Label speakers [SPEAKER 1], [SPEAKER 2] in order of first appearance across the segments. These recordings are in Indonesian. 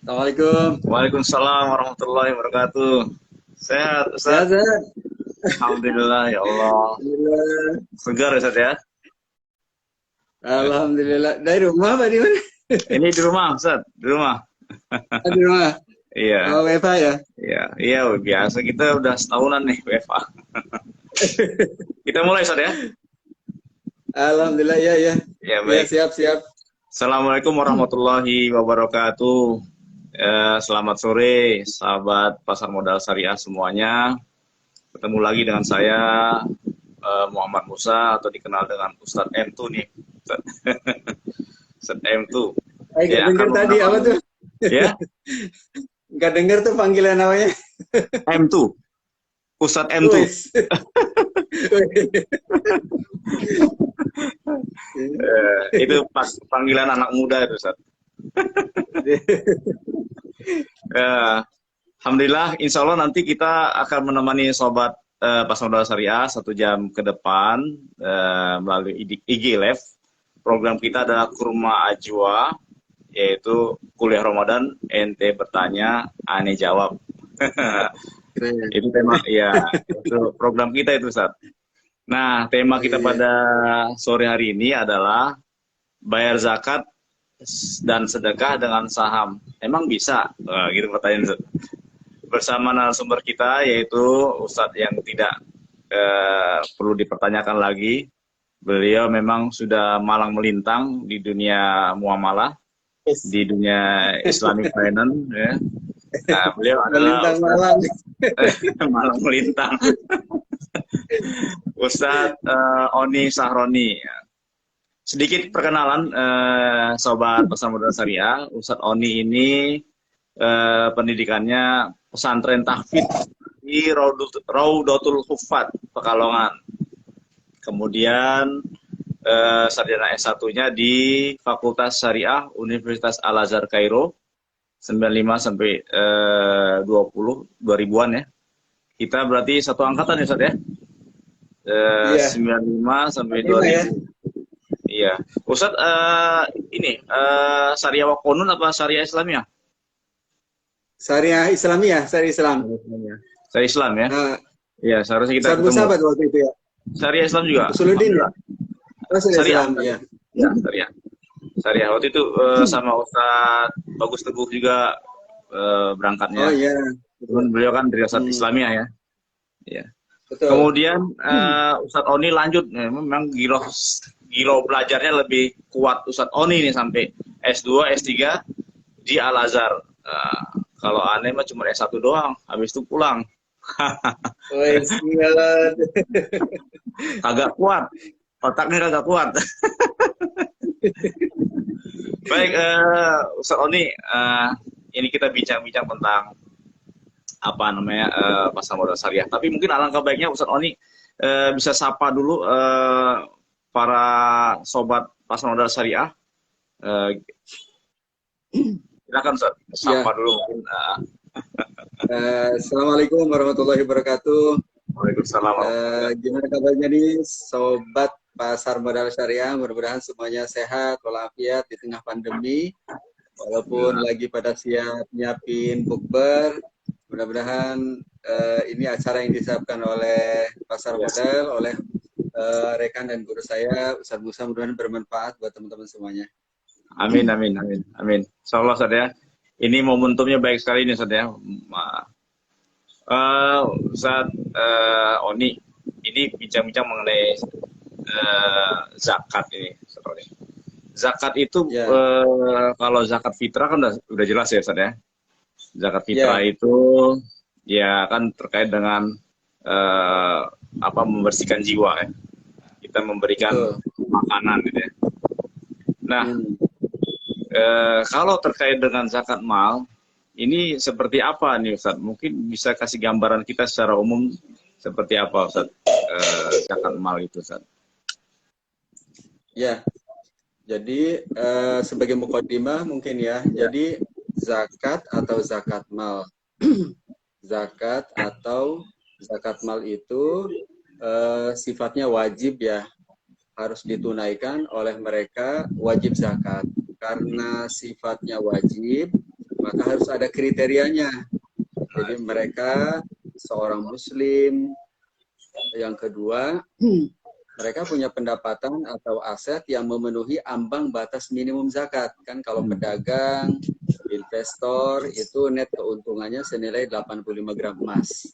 [SPEAKER 1] Assalamualaikum.
[SPEAKER 2] Waalaikumsalam warahmatullahi wabarakatuh. Sehat, Ustaz?
[SPEAKER 1] Sehat, sehat.
[SPEAKER 2] Alhamdulillah, ya Allah.
[SPEAKER 1] Alhamdulillah.
[SPEAKER 2] Segar, Ustaz ya?
[SPEAKER 1] Alhamdulillah. Dari rumah apa di mana?
[SPEAKER 2] Ini di rumah, Ustaz. Di rumah.
[SPEAKER 1] Di rumah.
[SPEAKER 2] Iya,
[SPEAKER 1] Oh, WFH ya?
[SPEAKER 2] iya, iya. Biasa kita udah setahunan nih, WFA. Kita mulai, Ustaz ya?
[SPEAKER 1] Alhamdulillah, ya, ya.
[SPEAKER 2] Ya,
[SPEAKER 1] Ya,
[SPEAKER 2] baik.
[SPEAKER 1] siap, siap.
[SPEAKER 2] Assalamualaikum warahmatullahi wabarakatuh. Selamat sore, sahabat Pasar Modal Syariah semuanya. Ketemu lagi dengan saya, Muhammad Musa, atau dikenal dengan Ustadz M2 nih. Ustadz M2.
[SPEAKER 1] Gak
[SPEAKER 2] Ya,
[SPEAKER 1] denger
[SPEAKER 2] akan
[SPEAKER 1] tadi apa
[SPEAKER 2] menemani.
[SPEAKER 1] tuh?
[SPEAKER 2] Ya,
[SPEAKER 1] Gak denger tuh panggilan namanya.
[SPEAKER 2] M2. Ustadz M2.
[SPEAKER 1] Wis.
[SPEAKER 2] Itu panggilan anak muda itu, Ustadz. Eh, Alhamdulillah, insya Allah nanti kita akan menemani sobat Pasar Modal Syariah 1 jam ke depan melalui IG Live. Program kita adalah Kurma Ajwa, yaitu kuliah Ramadan, ente bertanya, ane jawab.
[SPEAKER 1] Keren.
[SPEAKER 2] Itu tema, ya, itu program kita itu, Ustaz. Nah, tema
[SPEAKER 1] Oh,
[SPEAKER 2] kita
[SPEAKER 1] iya, iya.
[SPEAKER 2] pada sore hari ini adalah bayar zakat dan sedekah dengan saham. Emang bisa? Gitu pertanyaan, Ustaz. Bersama narasumber kita, yaitu Ustadz yang tidak perlu dipertanyakan lagi. Beliau memang sudah malang melintang di dunia muamalah,
[SPEAKER 1] Yes.
[SPEAKER 2] di dunia Islamic Finance. Ya. Nah, beliau adalah
[SPEAKER 1] Melintang
[SPEAKER 2] Ustadz
[SPEAKER 1] malam.
[SPEAKER 2] malang melintang, Ustadz Oni Sahroni. Sedikit perkenalan sobat Pasar Modal Syariah. Ustadz Oni ini pendidikannya pesantren tahfidz di Raudatul Hufat Pekalongan. Kemudian sarjana S1-nya di Fakultas Syariah Universitas Al-Azhar Kairo 95 sampai 2000-an ya. Kita berarti satu angkatan ya, Ustaz ya.
[SPEAKER 1] Iya.
[SPEAKER 2] 95 sampai
[SPEAKER 1] 45 ya.
[SPEAKER 2] 2000. Iya. Ustaz ini Syariah Wakonun apa Syariah Islamiyah?
[SPEAKER 1] Syariah Islamiyah, Syariah Islam.
[SPEAKER 2] Syariah Islam ya.
[SPEAKER 1] Nah,
[SPEAKER 2] Iya, seharusnya kita
[SPEAKER 1] Ustaz Musa
[SPEAKER 2] ketemu.
[SPEAKER 1] apa tuh waktu itu ya?
[SPEAKER 2] Syariah Islam juga.
[SPEAKER 1] Usuluddin ya?
[SPEAKER 2] Alhamdulillah.
[SPEAKER 1] Oh, Syariah
[SPEAKER 2] Syariah.
[SPEAKER 1] Islam, ya.
[SPEAKER 2] Ya, syariah. Syariah. Waktu itu sama Ustaz Bagus Teguh juga
[SPEAKER 1] Oh,
[SPEAKER 2] berangkatnya.
[SPEAKER 1] iya.
[SPEAKER 2] Cuman
[SPEAKER 1] Betul.
[SPEAKER 2] beliau kan dari Ustaz
[SPEAKER 1] Hmm,
[SPEAKER 2] Islamiyah ya. Iya.
[SPEAKER 1] betul.
[SPEAKER 2] Kemudian Ustadz Oni lanjut, memang gilo belajarnya lebih kuat Ustadz Oni nih sampai S2, S3 di Al Azhar. Kalau aneh mah cuma S1 doang, habis itu pulang.
[SPEAKER 1] Wes, gila.
[SPEAKER 2] Kagak kuat, otaknya kagak kuat. Baik, Ustadz Oni, ini kita bincang-bincang tentang apa namanya pasar modal syariah. Tapi mungkin alangkah baiknya Ustadz Oni bisa sapa dulu para sobat pasar modal syariah. Eh, Silakan Ustaz, sapa
[SPEAKER 1] Ya,
[SPEAKER 2] dulu mungkin.
[SPEAKER 1] Assalamualaikum warahmatullahi wabarakatuh.
[SPEAKER 2] Waalaikumsalam warahmatullahi wabarakatuh.
[SPEAKER 1] Gimana kabarnya nih, sobat pasar modal syariah? Mudah-mudahan semuanya sehat, walafiat di tengah pandemi. Walaupun
[SPEAKER 2] Alhamdulillah.
[SPEAKER 1] lagi pada siap nyiapin bukber, mudah-mudahan ini acara yang disiapkan oleh pasar
[SPEAKER 2] Ya.
[SPEAKER 1] modal, oleh rekan dan guru saya, Ustadz Musa, mudah-mudahan bermanfaat buat teman-teman semuanya.
[SPEAKER 2] Amin, amin, amin, amin. Insyaallah Ustaz ya. Ini momentumnya baik sekali nih Ustaz ya. Ustaz Oni, ini bincang-bincang mengenai zakat ini Ustaz Oni. Zakat itu
[SPEAKER 1] Ya,
[SPEAKER 2] kalau zakat fitrah kan udah jelas ya Ustaz ya. Zakat fitrah
[SPEAKER 1] ya,
[SPEAKER 2] itu ya kan terkait dengan eh, apa membersihkan jiwa ya. Kita memberikan
[SPEAKER 1] betul.
[SPEAKER 2] makanan gitu ya. Nah,
[SPEAKER 1] Hmm.
[SPEAKER 2] kalau terkait dengan zakat mal, ini seperti apa nih Ustaz? Mungkin bisa kasih gambaran kita secara umum seperti apa Ustaz zakat mal itu Ustaz?
[SPEAKER 1] Ya, jadi sebagai mukadimah mungkin ya.
[SPEAKER 2] Ya.
[SPEAKER 1] Jadi zakat atau zakat mal. Zakat atau zakat mal itu sifatnya wajib ya, harus ditunaikan oleh mereka wajib zakat. Karena sifatnya wajib, maka harus ada kriterianya. Jadi mereka seorang muslim, yang kedua mereka punya pendapatan atau aset yang memenuhi ambang batas minimum zakat. Kan kalau pedagang, investor itu net keuntungannya senilai 85 gram emas.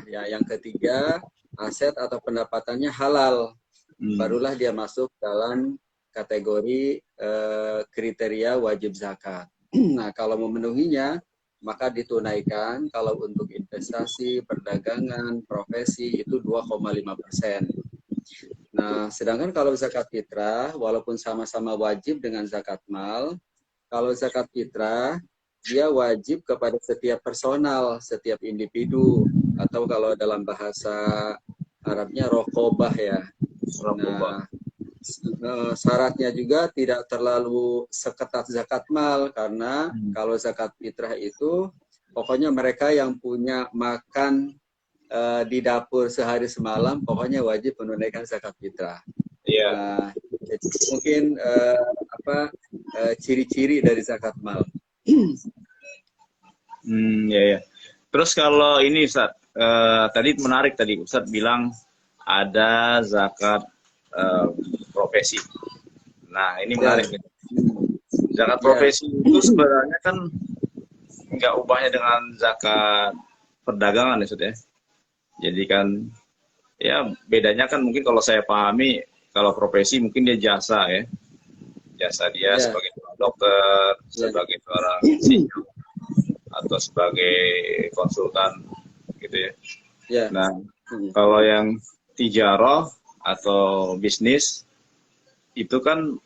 [SPEAKER 1] Ya, yang ketiga, aset atau pendapatannya halal. Barulah dia masuk dalam kategori kriteria wajib zakat. Nah, kalau memenuhinya, maka ditunaikan. Kalau untuk investasi, perdagangan, profesi itu 2,5%. Nah, sedangkan kalau zakat fitrah, walaupun sama-sama wajib dengan zakat mal, kalau zakat fitrah, dia wajib kepada setiap personal, setiap individu, atau kalau dalam bahasa Arabnya rokobah ya. Nah, syaratnya juga tidak terlalu seketat zakat mal, karena kalau zakat fitrah itu, pokoknya mereka yang punya makan di dapur sehari semalam, pokoknya wajib menunaikan zakat fitrah.
[SPEAKER 2] Iya.
[SPEAKER 1] Nah, jadi mungkin ciri-ciri dari zakat mal.
[SPEAKER 2] Ya, ya. Terus kalau ini Ustaz, tadi menarik tadi Ustaz bilang ada zakat profesi. Nah, ini menarik. Ya. Zakat profesi itu sebenarnya kan nggak ubahnya dengan zakat perdagangan ya Ustaz ya. Jadi kan ya bedanya kan mungkin kalau saya pahami, kalau profesi mungkin dia jasa ya. Jasa dia sebagai dokter, sebagai seorang insinyur, atau sebagai konsultan gitu ya. Nah, kalau yang tijarah atau bisnis itu kan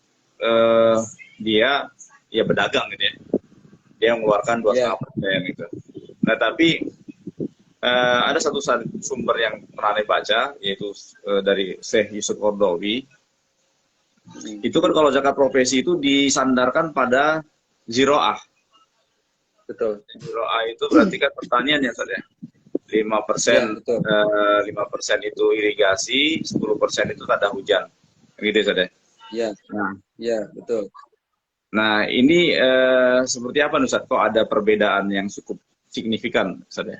[SPEAKER 2] dia ya pedagang gitu ya. Dia mengeluarkan 2,5% gitu. Nah, tapi ada satu sumber yang pernah saya baca, yaitu dari Syekh Yusuf Qaradawi. Itu kan kalau zakat profesi itu disandarkan pada ziro'ah.
[SPEAKER 1] Betul.
[SPEAKER 2] Ziro'ah itu berarti kan pertanian ya, Ustaz ya. 5% 5% itu irigasi, 10% itu tanda hujan. Gitu ya, Ustaz ya.
[SPEAKER 1] Iya. Nah, iya, betul.
[SPEAKER 2] Nah, ini seperti apa Ustaz? Kok ada perbedaan yang cukup signifikan, Ustaz ya?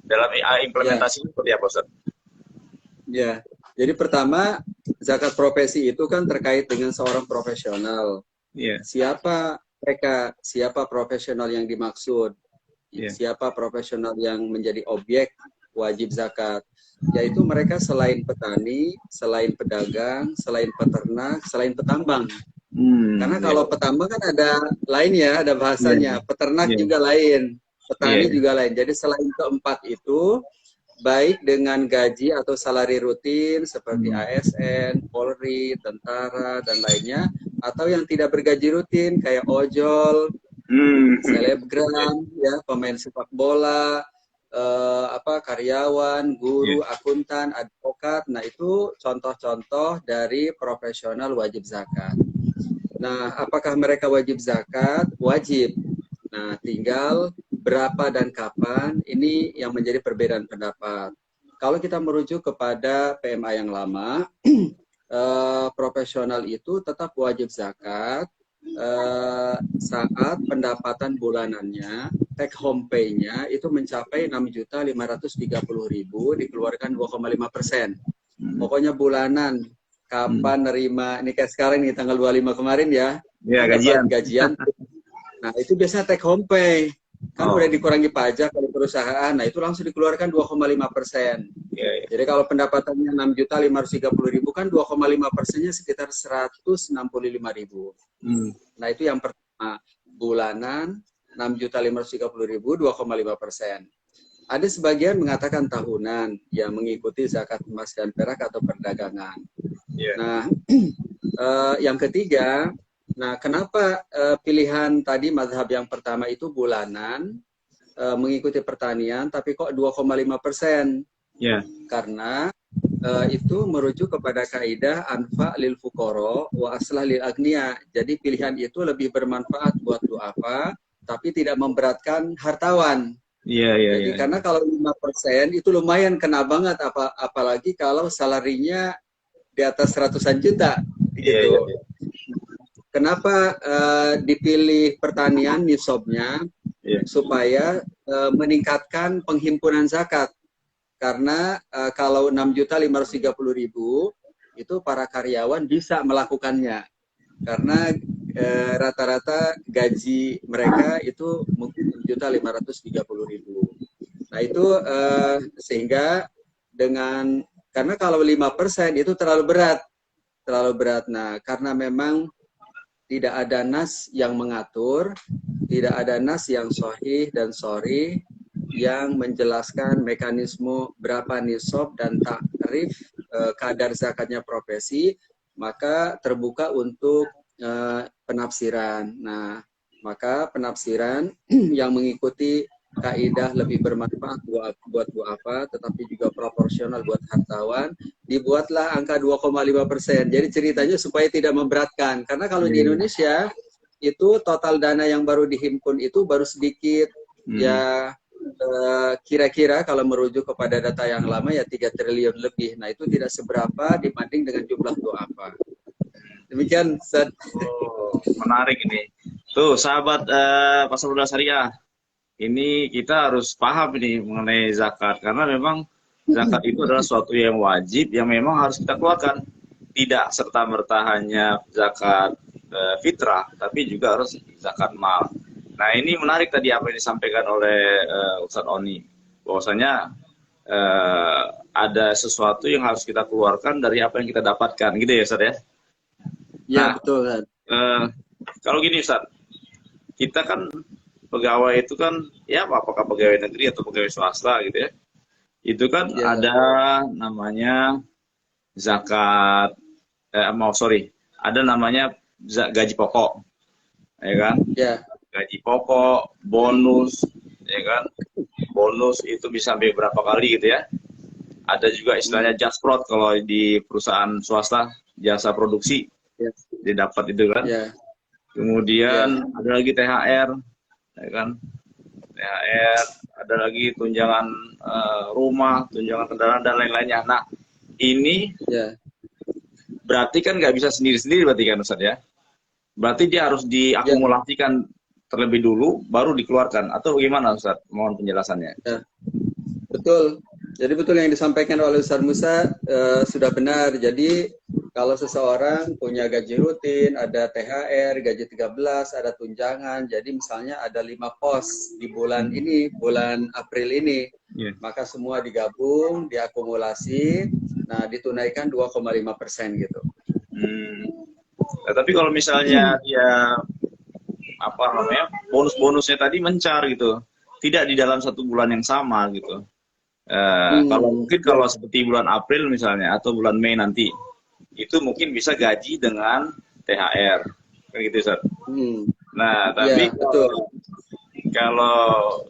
[SPEAKER 2] Dalam implementasi seperti apa, Ustaz?
[SPEAKER 1] Ya, jadi pertama zakat profesi itu kan terkait dengan seorang profesional. Siapa mereka? Siapa profesional yang dimaksud? Siapa profesional yang menjadi objek wajib zakat? Yaitu mereka selain petani, selain pedagang, selain peternak, selain petambang. Karena kalau petambang kan ada lain ya, ada bahasanya. Peternak juga lain, petani juga lain. Jadi selain keempat itu, baik dengan gaji atau salari rutin seperti ASN, Polri, tentara, dan lainnya, atau yang tidak bergaji rutin kayak ojol, selebgram, ya, pemain sepak bola, karyawan, guru, akuntan, advokat. Nah, itu contoh-contoh dari profesional wajib zakat. Nah, apakah mereka wajib zakat? Wajib. Nah, tinggal berapa dan kapan, ini yang menjadi perbedaan pendapat. Kalau kita merujuk kepada PMA yang lama, profesional itu tetap wajib zakat saat pendapatan bulanannya, take home pay-nya itu mencapai 6.530.000, dikeluarkan 2,5%. Pokoknya bulanan, kapan nerima, ini kayak sekarang nih tanggal 25 kemarin ya, gajian. Nah, itu biasanya take home pay. Kan udah dikurangi pajak dari perusahaan, nah itu langsung dikeluarkan 2,5%. Jadi kalau pendapatannya 6.530.000 kan 2,5%-nya sekitar 165.000. Nah, itu yang pertama, bulanan 6.530.000, 2,5%. Ada sebagian mengatakan tahunan, yang mengikuti zakat emas dan perak atau perdagangan. Nah, yang ketiga, nah, kenapa pilihan tadi mazhab yang pertama itu bulanan, mengikuti pertanian, tapi kok 2,5%? Karena itu merujuk kepada kaidah anfa lil fuqara wa aslah lil agniya. Jadi pilihan itu lebih bermanfaat buat du'afa, tapi tidak memberatkan hartawan. Jadi karena kalau 5% itu lumayan kena banget, apalagi kalau salarinya di atas ratusan juta gitu. kenapa dipilih pertanian nisabnya? Supaya meningkatkan penghimpunan zakat. Karena kalau 6.530.000 itu para karyawan bisa melakukannya. Karena rata-rata gaji mereka itu mungkin 6.530.000. Nah itu sehingga karena kalau 5% itu terlalu berat. Nah karena memang tidak ada nas yang mengatur, tidak ada nas yang sahih dan sharih yang menjelaskan mekanisme berapa nisab dan takrif kadar zakatnya profesi, maka terbuka untuk penafsiran. Nah, maka penafsiran yang mengikuti kaidah lebih bermanfaat buat apa, tetapi juga proporsional buat hartawan, dibuatlah angka 2,5%. Jadi ceritanya supaya tidak memberatkan. Karena kalau di Indonesia itu total dana yang baru dihimpun itu baru sedikit, ya kira-kira kalau merujuk kepada data yang lama ya 3 triliun lebih. Nah itu tidak seberapa dibanding dengan jumlah apa. Demikian, Ustaz.
[SPEAKER 2] Menarik ini. Tuh, sahabat Pasar Modal Syariah. Ini kita harus paham ini mengenai zakat, karena memang zakat itu adalah suatu yang wajib yang memang harus kita keluarkan. Tidak serta-merta hanya zakat fitrah, tapi juga harus zakat mal. Nah ini menarik tadi apa yang disampaikan oleh Ustadz Oni, bahwasanya ada sesuatu yang harus kita keluarkan dari apa yang kita dapatkan, gitu ya Ustadz ya?
[SPEAKER 1] Ya
[SPEAKER 2] nah,
[SPEAKER 1] betul kan.
[SPEAKER 2] Kalau gini Ustadz, kita kan pegawai itu kan ya apakah pegawai negeri atau pegawai swasta gitu ya, itu kan ada namanya zakat ada namanya gaji pokok, ya kan? Gaji pokok, bonus, ya kan? Bonus itu bisa sampai berapa kali gitu ya. Ada juga istilahnya jasprot kalau di perusahaan swasta, jasa produksi, didapat itu kan. Kemudian ada lagi THR, ya kan? THR, ada lagi tunjangan rumah, tunjangan kendaraan dan lain-lainnya. Nah, ini berarti kan nggak bisa sendiri-sendiri berarti kan Ustadz ya? Berarti dia harus diakumulasikan terlebih dulu, baru dikeluarkan, atau bagaimana Ustadz? Mohon penjelasannya.
[SPEAKER 1] Betul. Jadi betul yang disampaikan oleh Ustadz Musa sudah benar. Jadi kalau seseorang punya gaji rutin, ada THR, gaji 13, ada tunjangan. Jadi misalnya ada 5 pos di bulan ini, bulan April ini. Maka semua digabung, diakumulasi, nah ditunaikan 2,5% gitu.
[SPEAKER 2] Nah, tapi kalau misalnya dia bonus-bonusnya tadi mencar gitu, tidak di dalam satu bulan yang sama gitu. Kalau mungkin kalau seperti bulan April misalnya atau bulan Mei nanti, itu mungkin bisa gaji dengan THR, kan gitu Ustaz. Nah, tapi kalau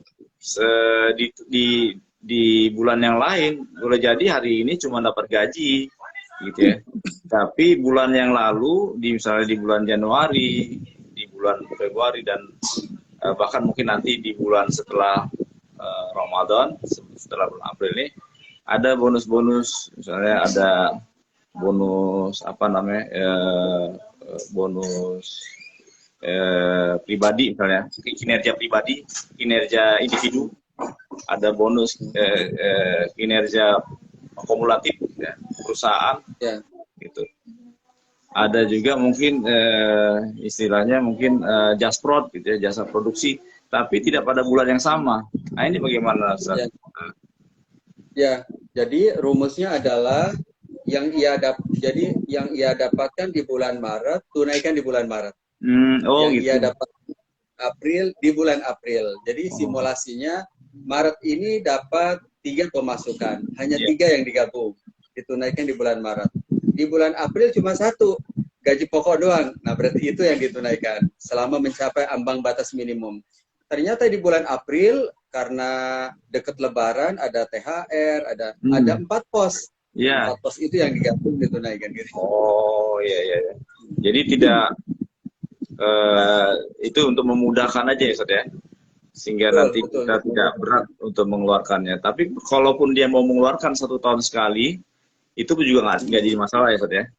[SPEAKER 2] di bulan yang lain boleh jadi hari ini cuma dapat gaji, gitu ya. Tapi bulan yang lalu, misalnya di bulan Januari, di bulan Februari dan bahkan mungkin nanti di bulan setelah Ramadan, setelah bulan April ini, ada bonus-bonus, misalnya ada bonus bonus pribadi misalnya, kinerja pribadi, kinerja individu, ada bonus kinerja akumulatif ya, perusahaan, gitu. Ada juga mungkin istilahnya mungkin jasprot gitu ya, jasa produksi, tapi tidak pada bulan yang sama. Nah ini bagaimana Ustaz?
[SPEAKER 1] Ya, jadi rumusnya adalah yang ia dapatkan di bulan Maret, tunaikan di bulan Maret. Ia dapat April di bulan April. Jadi simulasinya Maret ini dapat 3 pemasukan, hanya 3 yang digabung, ditunaikan di bulan Maret. Di bulan April cuma 1, gaji pokok doang. Nah berarti itu yang ditunaikan selama mencapai ambang batas minimum. Ternyata di bulan April karena dekat Lebaran ada THR, ada 4 pos. 4 pos itu yang digabung ditunaikan gitu.
[SPEAKER 2] Oh iya. Jadi tidak itu untuk memudahkan aja ya Ustaz ya, sehingga nanti kita tidak berat untuk mengeluarkannya. Tapi kalaupun dia mau mengeluarkan 1 tahun sekali, itu juga nggak jadi masalah ya Ustaz ya?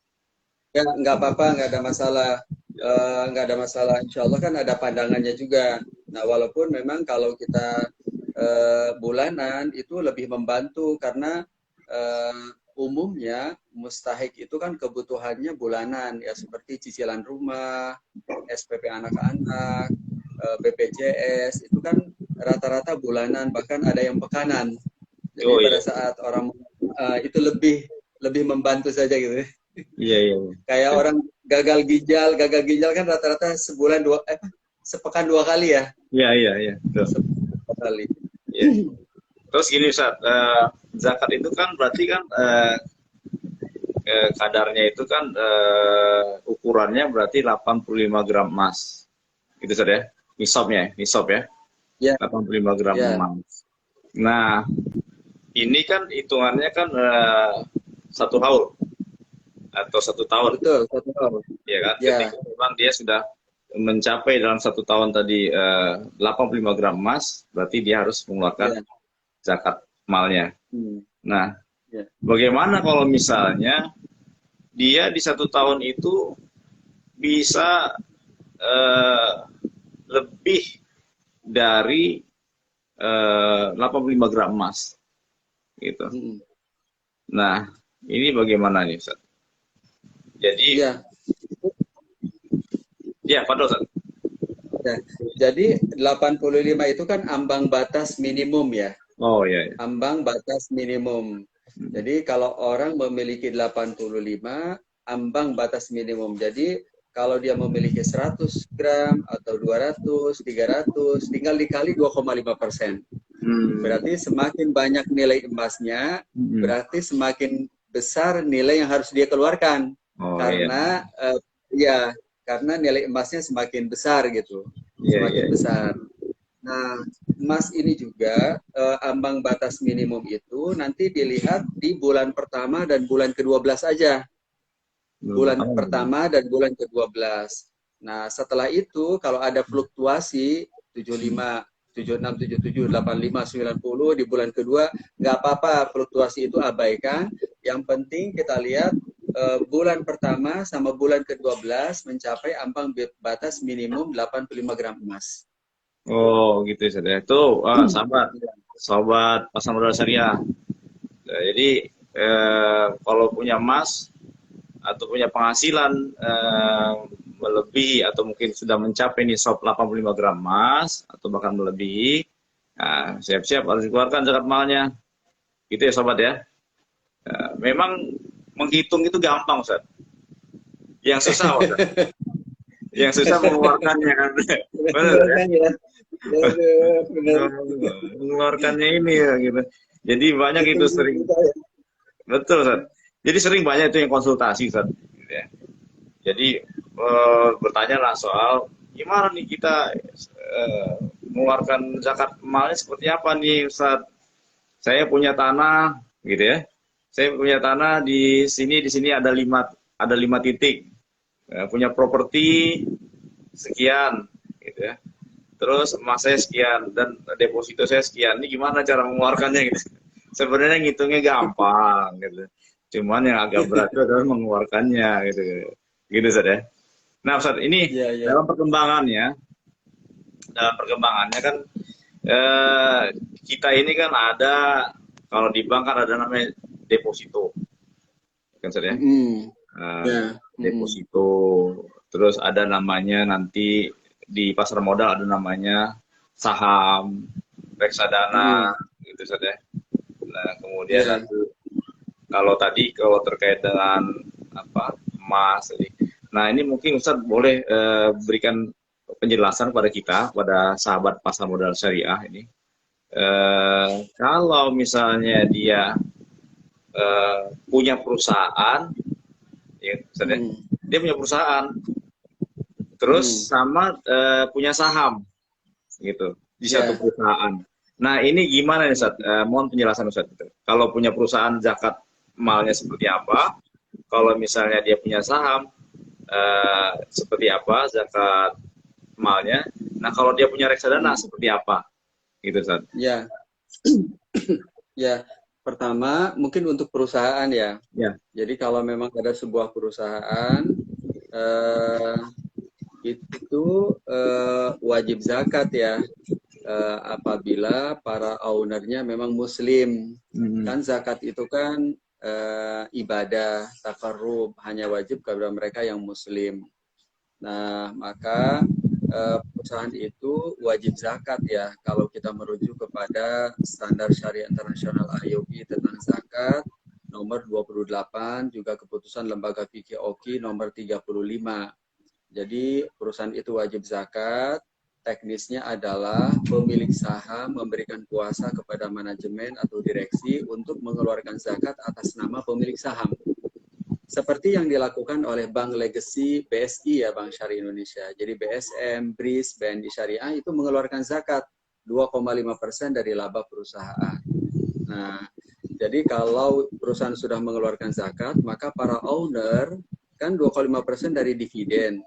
[SPEAKER 1] Ya nggak apa-apa, nggak ada masalah. nggak ada masalah. Insya Allah kan ada pandangannya juga. Nah, walaupun memang kalau kita bulanan itu lebih membantu karena umumnya mustahik itu kan kebutuhannya bulanan ya seperti cicilan rumah, SPP anak-anak, BPJS itu kan rata-rata bulanan bahkan ada yang pekanan. Jadi
[SPEAKER 2] Oh iya,
[SPEAKER 1] pada saat orang itu lebih lebih membantu saja gitu.
[SPEAKER 2] iya, iya.
[SPEAKER 1] Kayak orang gagal ginjal kan rata-rata sebulan sepekan 2 kali ya,
[SPEAKER 2] Iya, iya, iya. Betul.
[SPEAKER 1] sepekan kali.
[SPEAKER 2] Iya. Terus gini Ustaz, zakat itu kan berarti kan kadarnya itu kan ukurannya berarti 85 gram emas. Gitu Ustaz ya. Nisab ya.
[SPEAKER 1] Ya,
[SPEAKER 2] 85 gram
[SPEAKER 1] ya,
[SPEAKER 2] emas. Nah, ini kan hitungannya kan 1 haul atau 1 tahun,
[SPEAKER 1] betul, 1 tahun.
[SPEAKER 2] ya kan?
[SPEAKER 1] Ya,
[SPEAKER 2] Ketika memang dia sudah mencapai dalam 1 tahun tadi 85 gram emas, berarti dia harus mengeluarkan
[SPEAKER 1] ya,
[SPEAKER 2] zakat malnya.
[SPEAKER 1] hmm,
[SPEAKER 2] Nah,
[SPEAKER 1] ya,
[SPEAKER 2] bagaimana kalau misalnya dia di 1 tahun itu bisa eh, lebih dari 85 gram emas, gitu.
[SPEAKER 1] hmm,
[SPEAKER 2] Nah, ini bagaimana nih, Ustaz? Jadi,
[SPEAKER 1] ya,
[SPEAKER 2] ya, Pak Ustaz.
[SPEAKER 1] ya. Jadi 85 itu kan ambang batas minimum ya,
[SPEAKER 2] Oh iya, iya.
[SPEAKER 1] ambang batas minimum. Jadi kalau orang memiliki 85, ambang batas minimum. Jadi kalau dia memiliki 100 gram atau 200, 300, tinggal dikali 2,5%.
[SPEAKER 2] Hmm.
[SPEAKER 1] Berarti semakin banyak nilai emasnya,
[SPEAKER 2] Hmm.
[SPEAKER 1] berarti semakin besar nilai yang harus dia keluarkan.
[SPEAKER 2] Oh iya,
[SPEAKER 1] Karena ya, karena nilai emasnya semakin besar gitu.
[SPEAKER 2] iya, iya,
[SPEAKER 1] Semakin
[SPEAKER 2] iya.
[SPEAKER 1] besar. Nah, emas ini juga ambang batas minimum itu nanti dilihat di bulan pertama dan bulan ke-12 aja.
[SPEAKER 2] Belum
[SPEAKER 1] Bulan
[SPEAKER 2] pertama belum.
[SPEAKER 1] pertama dan bulan ke-12. Nah, setelah itu kalau ada fluktuasi 75, 76, 77, 85, 90 di bulan kedua, nggak apa-apa fluktuasi itu abaikan. Yang penting kita lihat bulan pertama sama bulan ke-12 mencapai ambang batas minimum 85 gram emas.
[SPEAKER 2] Oh gitu Ustaz ya. Itu sahabat, sobat pasar modal syariah. Jadi kalau punya emas atau punya penghasilan melebihi atau mungkin sudah mencapai nisab 85 gram emas atau bahkan melebihi, nah, siap-siap harus dikeluarkan zakat malnya. Gitu ya sobat ya. Memang menghitung itu gampang Ustaz. Yang susah Ustaz. Yang susah mengeluarkannya kan. Benar ya?
[SPEAKER 1] Kan ya, aduh, benar.
[SPEAKER 2] Mengeluarkannya ini ya gitu. Jadi banyak itu
[SPEAKER 1] Hitung
[SPEAKER 2] sering,
[SPEAKER 1] juta ya.
[SPEAKER 2] betul Ustaz. Jadi sering banyak itu yang konsultasi Ustaz. Gitu ya. Jadi bertanya lah soal gimana nih kita mengeluarkan zakat malnya seperti apa nih Ustaz? Saya punya tanah gitu ya. Saya punya tanah di sini ada 5 titik. Punya properti sekian gitu ya. Terus emas saya sekian dan deposito saya sekian. Ini gimana cara mengeluarkannya gitu. Sebenarnya ngitungnya gampang gitu. Cuman yang agak berat itu adalah mengeluarkannya gitu. Gitu Ustaz ya. Nah, Ustaz, ini
[SPEAKER 1] Iya, iya.
[SPEAKER 2] dalam perkembangannya kan eh, kita ini kan ada kalau di bank kan ada namanya deposito, kan Ustaz ya.
[SPEAKER 1] Mm-mm.
[SPEAKER 2] Eh,
[SPEAKER 1] Ya. Mm-mm.
[SPEAKER 2] Deposito, terus ada namanya nanti di pasar modal ada namanya saham, reksadana,
[SPEAKER 1] Mm-mm.
[SPEAKER 2] gitu Ustaz ya. Nah, kemudian
[SPEAKER 1] Ya.
[SPEAKER 2] nanti kalau terkait dengan apa emas tadi. Nah ini mungkin Ustadz boleh berikan penjelasan pada kita, pada sahabat pasar modal syariah ini. Kalau misalnya dia punya perusahaan, ya, Ustadz ya,
[SPEAKER 1] Mm.
[SPEAKER 2] dia punya perusahaan, terus
[SPEAKER 1] Mm.
[SPEAKER 2] sama punya saham, gitu, di satu
[SPEAKER 1] Ya.
[SPEAKER 2] perusahaan. Nah ini gimana nih Ustadz? Mohon penjelasan Ustadz. Gitu. Kalau punya perusahaan zakat malnya seperti apa? Kalau misalnya dia punya saham, seperti apa zakat malnya. Nah, kalau dia punya reksadana
[SPEAKER 1] Mm.
[SPEAKER 2] seperti apa? Gitu, Ustaz.
[SPEAKER 1] Ya. Ya. Pertama, mungkin untuk perusahaan ya.
[SPEAKER 2] Ya.
[SPEAKER 1] Jadi kalau memang ada sebuah perusahaan, eh, itu wajib zakat ya, apabila para ownernya memang muslim. Kan zakat itu kan ibadah takarrub, hanya wajib kepada mereka yang muslim. Nah, maka perusahaan itu wajib zakat ya, kalau kita merujuk kepada standar syariah internasional IOI tentang zakat nomor 28, juga keputusan lembaga fikih OKI nomor 35. Jadi perusahaan itu wajib zakat. Teknisnya adalah pemilik saham memberikan kuasa kepada manajemen atau direksi untuk mengeluarkan zakat atas nama pemilik saham. Seperti yang dilakukan oleh Bank Legacy BSI ya, Bank Syariah Indonesia. Jadi BSM, BRIS, BNI Syariah itu mengeluarkan zakat 2,5% dari laba perusahaan. Nah, jadi kalau perusahaan sudah mengeluarkan zakat, maka para owner kan 2,5% dari dividen.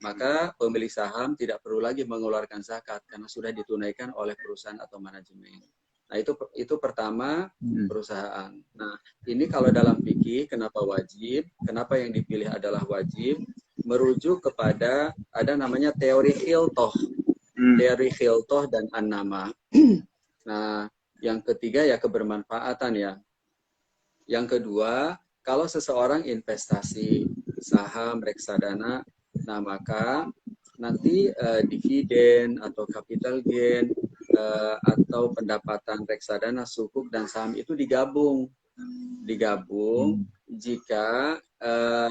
[SPEAKER 1] Maka pemilik saham tidak perlu lagi mengeluarkan zakat karena sudah ditunaikan oleh perusahaan atau manajemen. Nah, itu pertama perusahaan. Nah, ini kalau dalam fikih kenapa wajib? Kenapa yang dipilih adalah wajib? Merujuk kepada ada namanya teori khiltoh. Teori khiltoh dan an-nama. Nah, yang ketiga ya kebermanfaatan ya. Yang kedua, kalau seseorang investasi saham, reksadana, nah maka nanti dividen atau capital gain atau pendapatan reksadana, sukuk dan saham itu digabung jika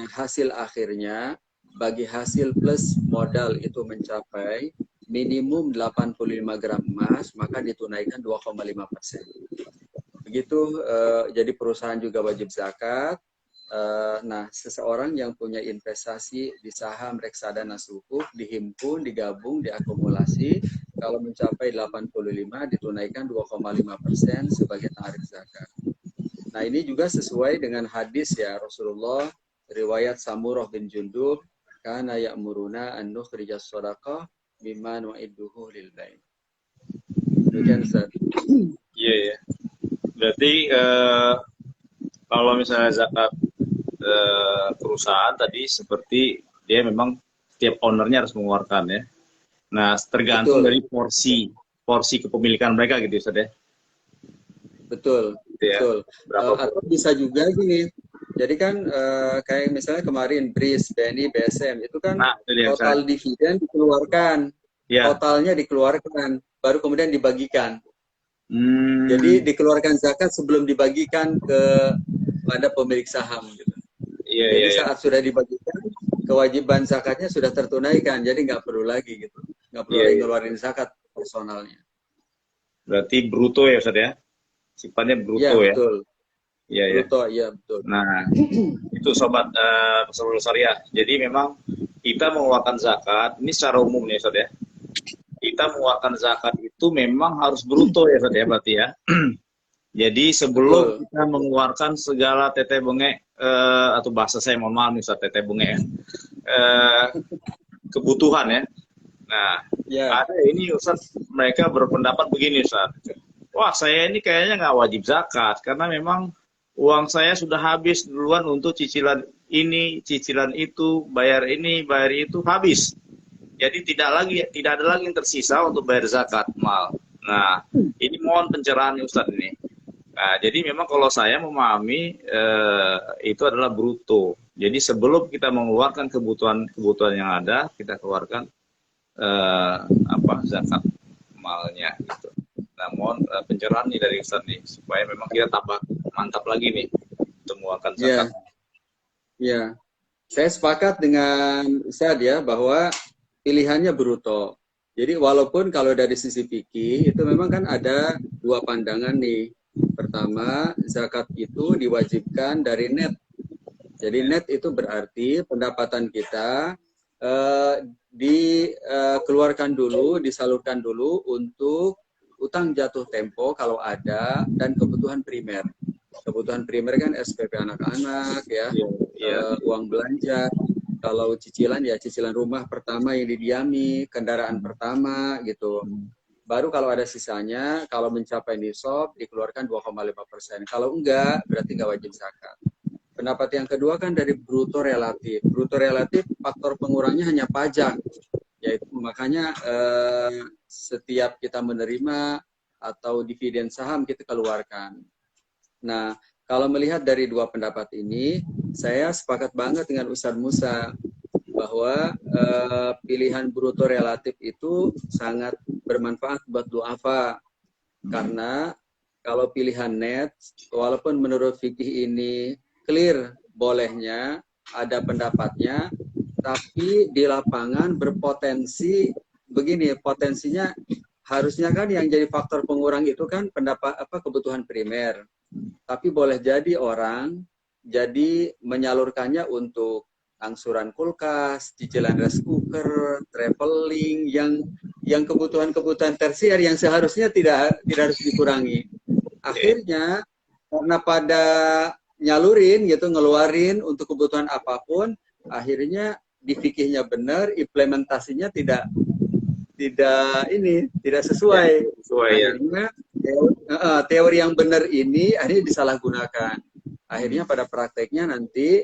[SPEAKER 1] hasil akhirnya bagi hasil plus modal itu mencapai minimum 85 gram emas, maka ditunaikan 2,5%. Begitu, jadi perusahaan juga wajib zakat. Nah, seseorang yang punya investasi di saham, reksadana, sukuk, dihimpun, digabung, diakumulasi, kalau mencapai 85 ditunaikan 2,5% sebagai tarif zakat. Nah, ini juga sesuai dengan hadis ya Rasulullah, riwayat Samurah bin Jundub, kana ya'muruna an nukhrijas shadaqah mimma nu'idduhu lil bain. Demikian Ustaz.
[SPEAKER 2] Iya ya. Berarti kalau misalnya zakat perusahaan tadi seperti dia memang setiap ownernya harus mengeluarkan ya. Nah, tergantung
[SPEAKER 1] Betul.
[SPEAKER 2] dari porsi kepemilikan mereka gitu Ustaz ya.
[SPEAKER 1] Betul,
[SPEAKER 2] Gitu ya.
[SPEAKER 1] betul.
[SPEAKER 2] Berapa
[SPEAKER 1] Atau bisa juga gini. Jadi kan kayak misalnya kemarin BRIS, BNI, BSM itu kan
[SPEAKER 2] nah, itu dia
[SPEAKER 1] total
[SPEAKER 2] misalnya.
[SPEAKER 1] dividen dikeluarkan,
[SPEAKER 2] Ya.
[SPEAKER 1] totalnya dikeluarkan, baru kemudian dibagikan. Jadi dikeluarkan zakat sebelum dibagikan pada pemilik saham. Gitu.
[SPEAKER 2] Iya,
[SPEAKER 1] Jadi
[SPEAKER 2] iya, iya.
[SPEAKER 1] saat sudah dibagikan, kewajiban zakatnya sudah tertunaikan, jadi nggak perlu lagi gitu, nggak perlu
[SPEAKER 2] Iya,
[SPEAKER 1] lagi
[SPEAKER 2] iya.
[SPEAKER 1] ngeluarin zakat personalnya.
[SPEAKER 2] Berarti bruto ya Ustaz ya. Sifatnya
[SPEAKER 1] Ya
[SPEAKER 2] bruto ya.
[SPEAKER 1] betul,
[SPEAKER 2] Iya, iya.
[SPEAKER 1] bruto, ya betul.
[SPEAKER 2] Nah, itu sobat peserta syariah. Jadi memang kita mengeluarkan zakat ini secara umum nih Ustaz ya. Kita mengeluarkan zakat itu memang harus bruto ya Ustaz ya berarti ya. Jadi sebelum
[SPEAKER 1] Betul.
[SPEAKER 2] kita mengeluarkan segala teteh bengek atau bahasa saya mohon maaf nih Ustaz, teteh bengek ya. Kebutuhan ya. Nah,
[SPEAKER 1] Ya.
[SPEAKER 2] ada ini Ustaz, mereka berpendapat begini Ustaz. Wah, saya ini kayaknya nggak wajib zakat karena memang uang saya sudah habis duluan untuk cicilan ini, cicilan itu, bayar ini, bayar itu habis. Jadi tidak ada lagi yang tersisa untuk bayar zakat mal. Nah, ini mohon pencerahan Ustaz ini. Nah, jadi memang kalau saya memahami itu adalah bruto. Jadi sebelum kita mengeluarkan kebutuhan yang ada, kita keluarkan zakat malnya gitu. Nah, mohon pencerahan nih dari Ustaz nih supaya memang kita tambah mantap lagi nih untuk mengeluarkan zakat.
[SPEAKER 1] Ya, saya sepakat dengan Ustaz ya bahwa pilihannya bruto. Jadi walaupun kalau dari sisi fikih itu memang kan ada dua pandangan nih. Pertama, zakat itu diwajibkan dari net. Jadi net itu berarti pendapatan kita dikeluarkan dulu, disalurkan dulu untuk utang jatuh tempo kalau ada dan kebutuhan primer. Kebutuhan primer kan SPP anak-anak ya, uang belanja. Kalau cicilan ya cicilan rumah pertama yang didiami, kendaraan pertama gitu. Baru kalau ada sisanya, kalau mencapai nisab dikeluarkan 2,5%. Kalau enggak, berarti enggak wajib zakat. Pendapat yang kedua kan dari bruto relatif. Bruto relatif faktor pengurangnya hanya pajak. Yaitu makanya setiap kita menerima atau dividen saham kita keluarkan. Nah, kalau melihat dari dua pendapat ini, saya sepakat banget dengan Ustadz Musa bahwa pilihan bruto relatif itu sangat bermanfaat buat duafa. Karena kalau pilihan net, walaupun menurut fikih ini clear bolehnya, ada pendapatnya, tapi di lapangan berpotensi begini, potensinya harusnya kan yang jadi faktor pengurang itu kan pendapat kebutuhan primer. Tapi boleh jadi orang jadi menyalurkannya untuk angsuran kulkas, cicilan rice cooker, traveling, yang kebutuhan-kebutuhan tersier yang seharusnya tidak harus dikurangi. Akhirnya karena pada nyalurin gitu, ngeluarin untuk kebutuhan apapun, akhirnya di fikihnya benar, implementasinya tidak sesuai. Akhirnya teori yang benar ini akhirnya disalahgunakan. Akhirnya pada prakteknya nanti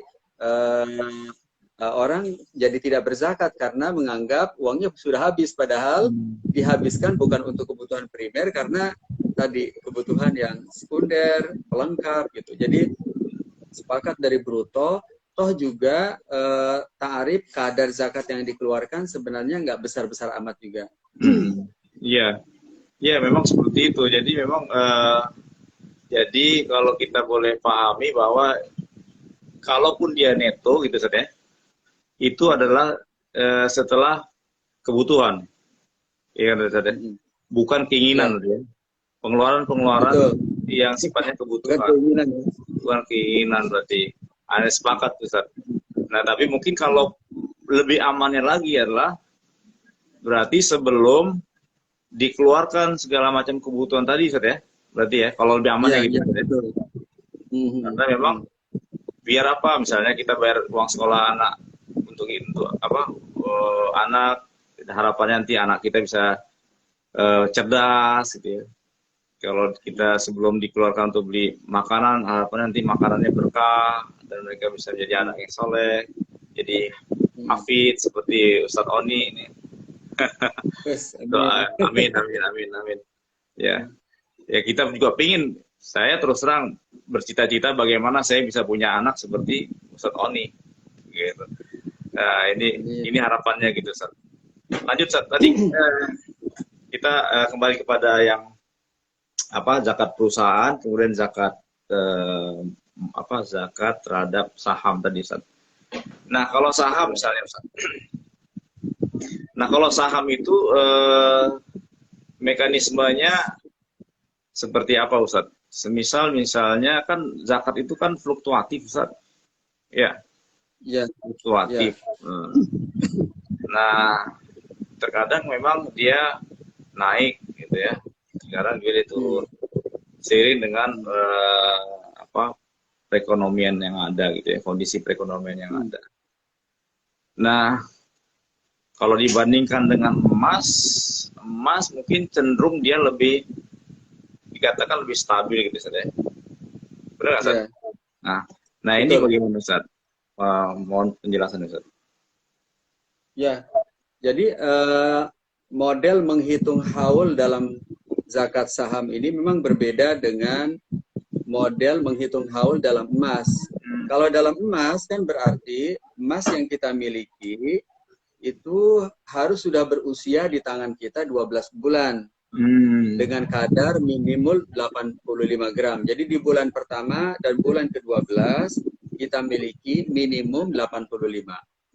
[SPEAKER 1] orang jadi tidak berzakat karena menganggap uangnya sudah habis, padahal dihabiskan bukan untuk kebutuhan primer karena tadi kebutuhan yang sekunder, pelengkap gitu. Jadi sepakat dari bruto, toh juga ta'arif kadar zakat yang dikeluarkan sebenarnya nggak besar-besar amat juga.
[SPEAKER 2] Iya, ya memang seperti itu. Jadi memang jadi kalau kita boleh pahami bahwa kalaupun dia neto gitu saja, itu adalah setelah kebutuhan, ya kan saja, bukan keinginan, ya. Pengeluaran yang sifatnya kebutuhan, bukan keinginan berarti. Anda sepakat, Ustaz. Nah, tapi mungkin kalau lebih amannya lagi adalah berarti sebelum dikeluarkan segala macam kebutuhan tadi, Ustaz ya. Berarti ya, kalau lebih amannya gitu. Ya. Karena memang biar apa? Misalnya kita bayar uang sekolah anak untuk anak, harapannya nanti anak kita bisa cerdas gitu ya. Kalau kita sebelum dikeluarkan untuk beli makanan, harapannya nanti makanannya berkah dan mereka bisa jadi anak yang soleh, jadi hafid seperti Ustadz Oni ini. Amin. Ya, kita juga pingin. Saya terus terang bercita-cita bagaimana saya bisa punya anak seperti Ustadz Oni. Gitu. Nah, ini harapannya gitu, Ustadz. Lanjut, Ustadz. Tadi kita kembali kepada yang zakat perusahaan, kemudian zakat zakat terhadap saham tadi, Ustaz. Nah, kalau saham misalnya, Ustaz. Nah, kalau saham itu mekanismenya seperti apa, Ustaz? Misalnya kan zakat itu kan fluktuatif, Ustaz. Ya. Ya, fluktuatif. Ya. Nah, terkadang memang dia naik gitu ya. Sekarang dia turun seiring dengan perekonomian yang ada gitu ya, kondisi perekonomian yang ada. Nah, kalau dibandingkan dengan emas mungkin cenderung dia lebih dikatakan lebih stabil gitu, Ustaz ya. Benar nggak, Ustaz? Yeah. Nah ini bagaimana, Ustaz? Mohon penjelasan, Ustaz.
[SPEAKER 1] Ya, jadi model menghitung haul dalam zakat saham ini memang berbeda dengan model menghitung haul dalam emas. Kalau dalam emas kan berarti emas yang kita miliki itu harus sudah berusia di tangan kita 12 bulan. Dengan kadar minimal 85 gram. Jadi di bulan pertama dan bulan ke-12 kita miliki minimum 85.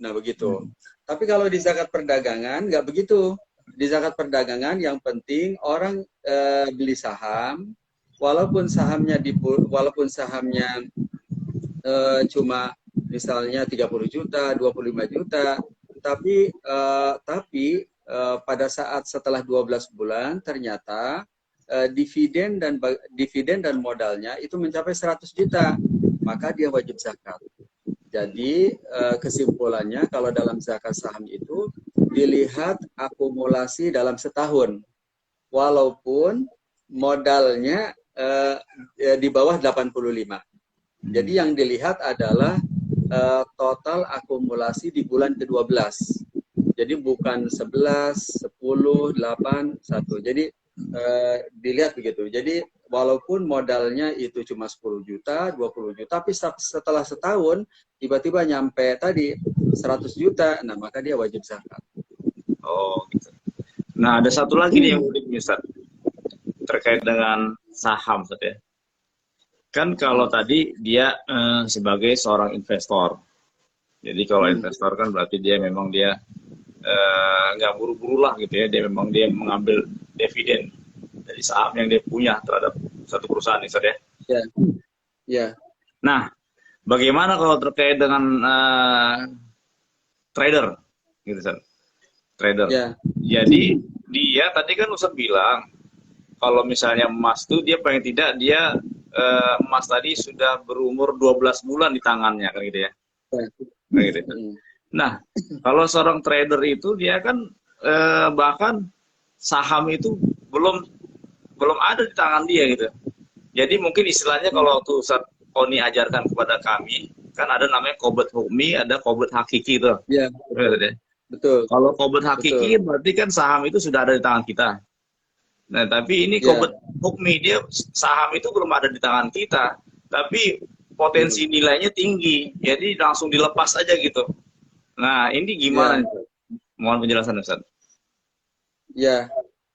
[SPEAKER 1] Nah begitu. Tapi kalau di zakat perdagangan nggak begitu. Di zakat perdagangan yang penting orang beli saham, walaupun sahamnya cuma misalnya 30 juta, 25 juta, tapi pada saat setelah 12 bulan ternyata dividen dan modalnya itu mencapai 100 juta, maka dia wajib zakat. Jadi kesimpulannya kalau dalam zakat saham itu dilihat akumulasi dalam setahun, walaupun modalnya di bawah 85. Jadi yang dilihat adalah total akumulasi di bulan ke-12. Jadi bukan 11, 10, 8, 1. Jadi dilihat begitu. Jadi walaupun modalnya itu cuma 10 juta, 20 juta, tapi setelah setahun tiba-tiba nyampe tadi 100 juta, nah maka dia wajib zakat.
[SPEAKER 2] Oh, gitu. Nah, ada satu lagi nih yang unik nih, Ustaz. Terkait dengan saham, Ustaz ya. Kan kalau tadi dia sebagai seorang investor. Jadi kalau investor kan berarti dia memang dia nggak buru-buru lah gitu ya. Dia memang dia mengambil dividen dari saham yang dia punya terhadap satu perusahaan nih, Ustaz ya.
[SPEAKER 1] Ya, ya.
[SPEAKER 2] Nah, bagaimana kalau terkait dengan trader, gitu Ustaz? Trader.
[SPEAKER 1] Ya.
[SPEAKER 2] Jadi dia tadi kan Ustaz bilang kalau misalnya emas tuh dia paling tidak dia emas tadi sudah berumur 12 bulan di tangannya kan gitu ya. Kan gitu. Nah, kalau seorang trader itu dia kan bahkan saham itu belum ada di tangan dia gitu. Jadi mungkin istilahnya kalau tuh Ustaz Oni ajarkan kepada kami kan ada namanya qobd hukmi, ada qobd hakiki tuh.
[SPEAKER 1] Ya, betul.
[SPEAKER 2] Kalau qobd hakiki berarti kan saham itu sudah ada di tangan kita. Nah, tapi ini qobd hukmi, dia saham itu belum ada di tangan kita, tapi potensi nilainya tinggi, jadi langsung dilepas aja gitu. Nah, ini gimana? Mohon penjelasan, Ustaz.
[SPEAKER 1] Ya,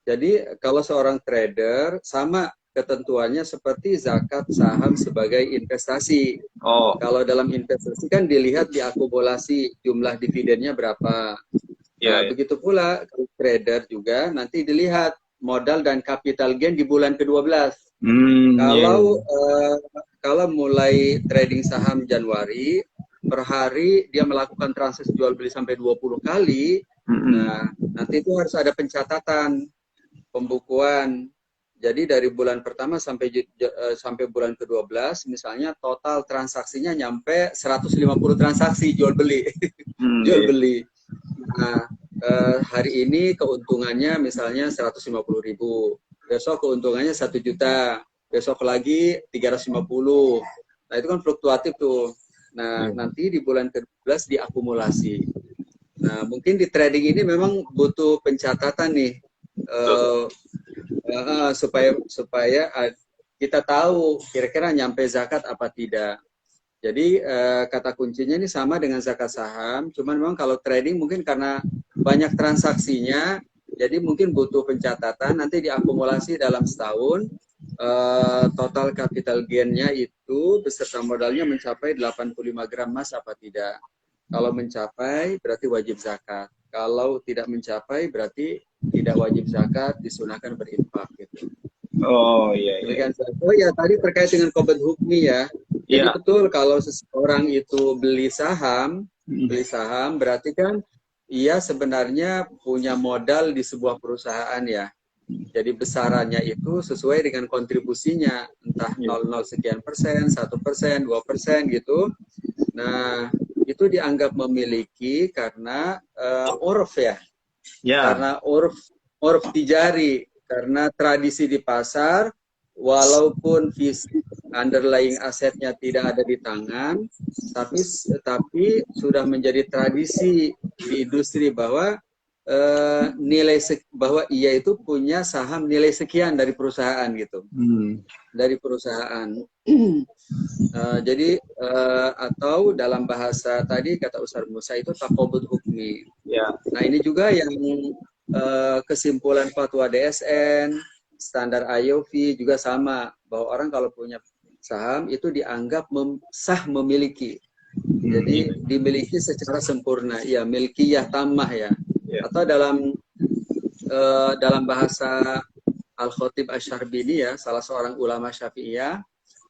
[SPEAKER 1] jadi kalau seorang trader sama ketentuannya seperti zakat saham sebagai investasi.
[SPEAKER 2] Oh.
[SPEAKER 1] Kalau dalam investasi kan dilihat diakumulasi jumlah dividennya berapa. Nah, begitu pula kalau trader juga nanti dilihat modal dan capital gain di bulan ke-12. Kalau mulai trading saham Januari, per hari dia melakukan transaksi jual beli sampai 20 kali, nah nanti itu harus ada pencatatan, pembukuan. Jadi dari bulan pertama sampai bulan ke-12, misalnya total transaksinya nyampe 150 transaksi jual beli. Jual beli. Nah, hari ini keuntungannya misalnya 150.000, besok keuntungannya 1 juta, besok lagi 350. Nah, itu kan fluktuatif tuh. Nah, nanti di bulan ke-12 diakumulasi. Nah, mungkin di trading ini memang butuh pencatatan nih, supaya kita tahu kira-kira nyampe zakat apa tidak. Jadi kata kuncinya ini sama dengan zakat saham, cuman memang kalau trading mungkin karena banyak transaksinya, jadi mungkin butuh pencatatan, nanti diakumulasi dalam setahun, total capital gain-nya itu beserta modalnya mencapai 85 gram emas apa tidak. Kalau mencapai berarti wajib zakat. Kalau tidak mencapai berarti tidak wajib zakat, disunahkan berinfak gitu.
[SPEAKER 2] Oh iya.
[SPEAKER 1] Oh ya, tadi terkait dengan qobd hukmi ya. Jadi betul kalau seseorang itu beli saham berarti kan ia sebenarnya punya modal di sebuah perusahaan ya. Jadi besarannya itu sesuai dengan kontribusinya, entah 0,0 sekian persen, 1%, 2% gitu. Nah, itu dianggap memiliki karena urf ya. Karena urf tijari, karena tradisi di pasar, walaupun fisik underlying asetnya tidak ada di tangan, tapi sudah menjadi tradisi di industri bahwa bahwa ia itu punya saham nilai sekian dari perusahaan gitu, dari perusahaan. Jadi atau dalam bahasa tadi kata Ustaz Musa itu taqobud hukmi. Nah ini juga yang kesimpulan fatwa DSN, standar IOV juga sama, bahwa orang kalau punya saham itu dianggap sah memiliki. Jadi dimiliki secara sempurna, ya milkiyah tammah ya. Atau dalam bahasa Al-Khatib Asy-Syarbini ya, salah seorang ulama Syafi'iyah,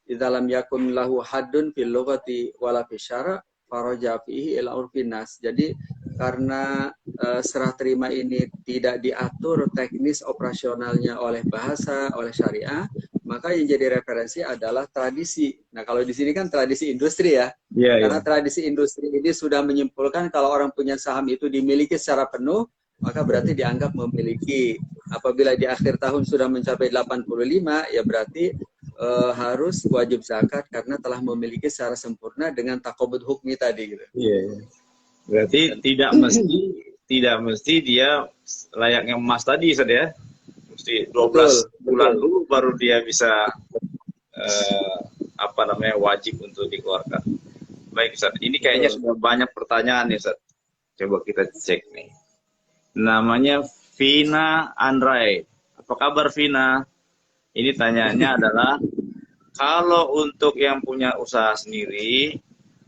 [SPEAKER 1] idza lam yakun lahu haddun fil lughati wala fi syara' faraja fihi ila urfin nas. Jadi karena serah terima ini tidak diatur teknis operasionalnya oleh bahasa, oleh syariah, maka yang jadi referensi adalah tradisi. Nah, kalau di sini kan tradisi industri ya. Karena tradisi industri ini sudah menyimpulkan kalau orang punya saham itu dimiliki secara penuh, maka berarti dianggap memiliki. Apabila di akhir tahun sudah mencapai 85, ya berarti harus wajib zakat karena telah memiliki secara sempurna dengan taqobud hukmi tadi gitu.
[SPEAKER 2] Berarti tidak mesti dia layaknya emas tadi, Ustaz ya. Mesti 12
[SPEAKER 1] Betul,
[SPEAKER 2] bulan
[SPEAKER 1] betul.
[SPEAKER 2] dulu baru dia bisa apa namanya wajib untuk dikeluarkan. Baik Ustaz, ini kayaknya
[SPEAKER 1] Betul.
[SPEAKER 2] sudah banyak pertanyaan nih Ustaz. Coba kita cek nih. Namanya Vina Andrai. Apa kabar Vina? Ini tanyanya adalah kalau untuk yang punya usaha sendiri,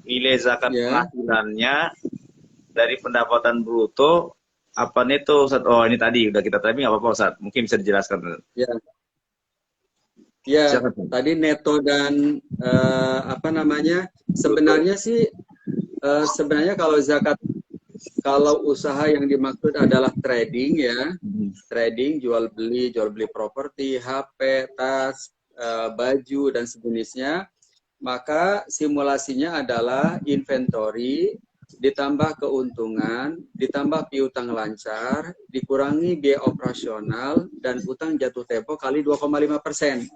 [SPEAKER 2] nilai zakat
[SPEAKER 1] Ya,
[SPEAKER 2] penghasilannya dari pendapatan bruto apa neto Ustaz? Oh ini tadi udah kita tapi nggak apa-apa Ustaz. Mungkin bisa dijelaskan.
[SPEAKER 1] ya, ya.
[SPEAKER 2] Silakan.
[SPEAKER 1] Tadi neto dan apa namanya?
[SPEAKER 2] Bruto.
[SPEAKER 1] Sebenarnya sih, sebenarnya kalau zakat, kalau usaha yang dimaksud adalah trading ya, trading, jual beli properti, HP, tas, baju dan sejenisnya, maka simulasinya adalah inventory ditambah keuntungan, ditambah piutang lancar, dikurangi biaya operasional dan utang jatuh tempo kali 2,5%.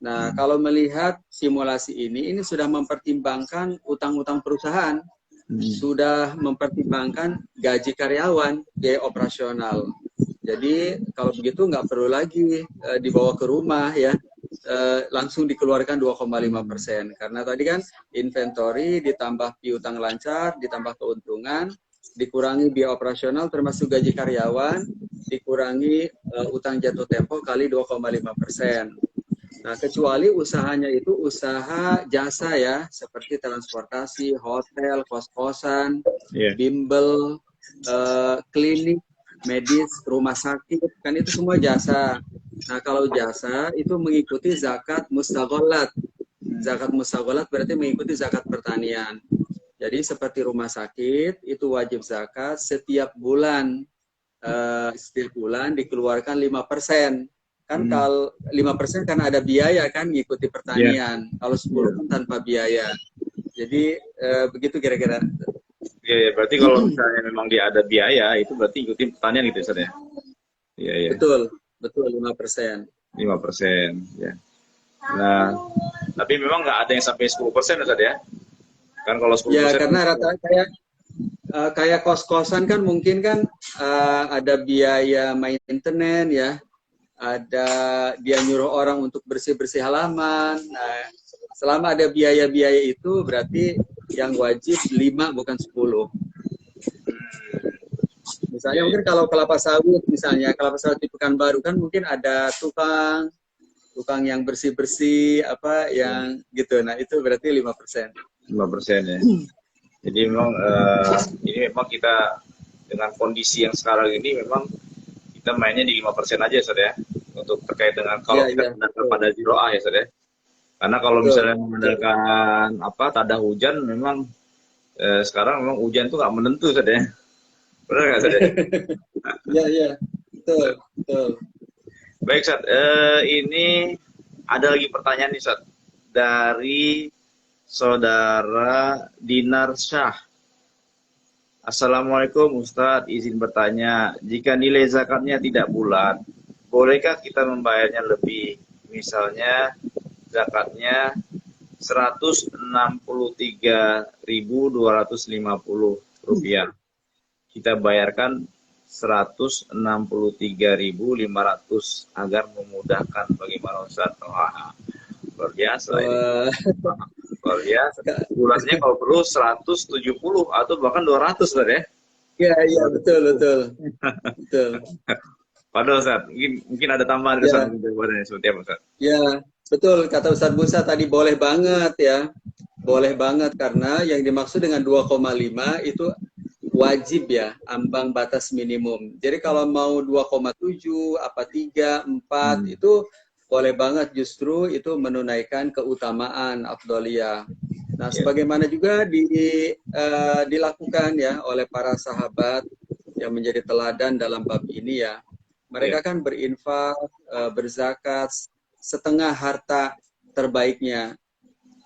[SPEAKER 1] Nah, kalau melihat simulasi ini sudah mempertimbangkan utang-utang perusahaan, sudah mempertimbangkan gaji karyawan, biaya operasional. Jadi kalau begitu nggak perlu lagi dibawa ke rumah ya, langsung dikeluarkan 2,5%. Karena tadi kan inventory ditambah piutang lancar, ditambah keuntungan, dikurangi biaya operasional termasuk gaji karyawan, dikurangi utang jatuh tempo kali 2,5%. Nah, kecuali usahanya itu usaha jasa ya, seperti transportasi, hotel, kos-kosan,
[SPEAKER 2] Iya.
[SPEAKER 1] bimbel, klinik, medis, rumah sakit, kan itu semua jasa. Nah, kalau jasa itu mengikuti zakat mustagholat. Zakat mustagholat berarti mengikuti zakat pertanian. Jadi seperti rumah sakit itu wajib zakat setiap bulan. Setiap bulan dikeluarkan 5%. Kan kalau 5% kan ada biaya kan ngikuti
[SPEAKER 2] Iya.
[SPEAKER 1] pertanian. Kalau 10 kan tanpa biaya. Jadi begitu kira-kira.
[SPEAKER 2] Iya, ya, berarti kalau misalnya memang dia ada biaya, itu berarti ikutin pertanian gitu Ustaz ya? Iya, iya.
[SPEAKER 1] Betul, betul 5%.
[SPEAKER 2] 5%. Ya. Nah, tapi memang nggak ada yang sampai 10% Ustaz ya? Kan kalau
[SPEAKER 1] Ya
[SPEAKER 2] 10% kan
[SPEAKER 1] karena rata kayak kos-kosan kan mungkin kan ada biaya maintenance ya, ada dia nyuruh orang untuk bersih-bersih halaman. Nah, selama ada biaya-biaya itu berarti yang wajib 5 bukan 10.
[SPEAKER 2] iya,
[SPEAKER 1] Misalnya
[SPEAKER 2] iya.
[SPEAKER 1] mungkin kalau kelapa sawit, misalnya kelapa sawit di Pekanbaru kan mungkin ada tukang tukang yang bersih-bersih apa yang gitu. Nah, itu berarti 5%.
[SPEAKER 2] 5% ya. Jadi memang ini memang kita dengan kondisi yang sekarang ini memang kita mainnya di 5% aja Ustaz ya. Untuk terkait dengan
[SPEAKER 1] Iya,
[SPEAKER 2] kalau kita
[SPEAKER 1] iya,
[SPEAKER 2] mengandalkan
[SPEAKER 1] betul.
[SPEAKER 2] pada zero A ya Ustaz ya. Karena kalau
[SPEAKER 1] Betul,
[SPEAKER 2] misalnya
[SPEAKER 1] betul.
[SPEAKER 2] mengandalkan apa tada hujan memang sekarang memang hujan tuh nggak menentu Ustaz ya. Benar nggak Ustaz ya?
[SPEAKER 1] Iya, iya. Betul, betul.
[SPEAKER 2] Baik Ustaz, ini ada lagi pertanyaan nih Ustaz dari saudara Dinar Syah. Assalamualaikum Ustadz, izin bertanya, jika nilai zakatnya tidak bulat, bolehkah kita membayarnya lebih? Misalnya zakatnya 163.250 rupiah. Kita bayarkan 163.500 agar memudahkan bagaimana Ustadz. Wah, luar biasa ini.
[SPEAKER 1] Wah,
[SPEAKER 2] Luar biasa. Bulannya kalau perlu 170 atau bahkan 200 Ustaz ya.
[SPEAKER 1] iya, iya, betul,
[SPEAKER 2] 270.
[SPEAKER 1] betul, betul.
[SPEAKER 2] Padahal Ustaz, mungkin ada tambahan Ustaz
[SPEAKER 1] Ya,
[SPEAKER 2] mungkin jawabannya seperti apa Ustaz?
[SPEAKER 1] ya, betul. Kata Ustadz Musa tadi boleh banget ya. Boleh banget karena yang dimaksud dengan 2,5 itu wajib ya, ambang batas minimum. Jadi kalau mau 2,7, apa 3, 4
[SPEAKER 2] Hmm.
[SPEAKER 1] itu boleh banget justru itu menunaikan keutamaan afdoliyah. Nah,
[SPEAKER 2] Ya,
[SPEAKER 1] sebagaimana juga dilakukan ya oleh para sahabat yang menjadi teladan dalam bab ini ya.
[SPEAKER 2] ya,
[SPEAKER 1] Mereka kan berinfak, berzakat setengah harta terbaiknya,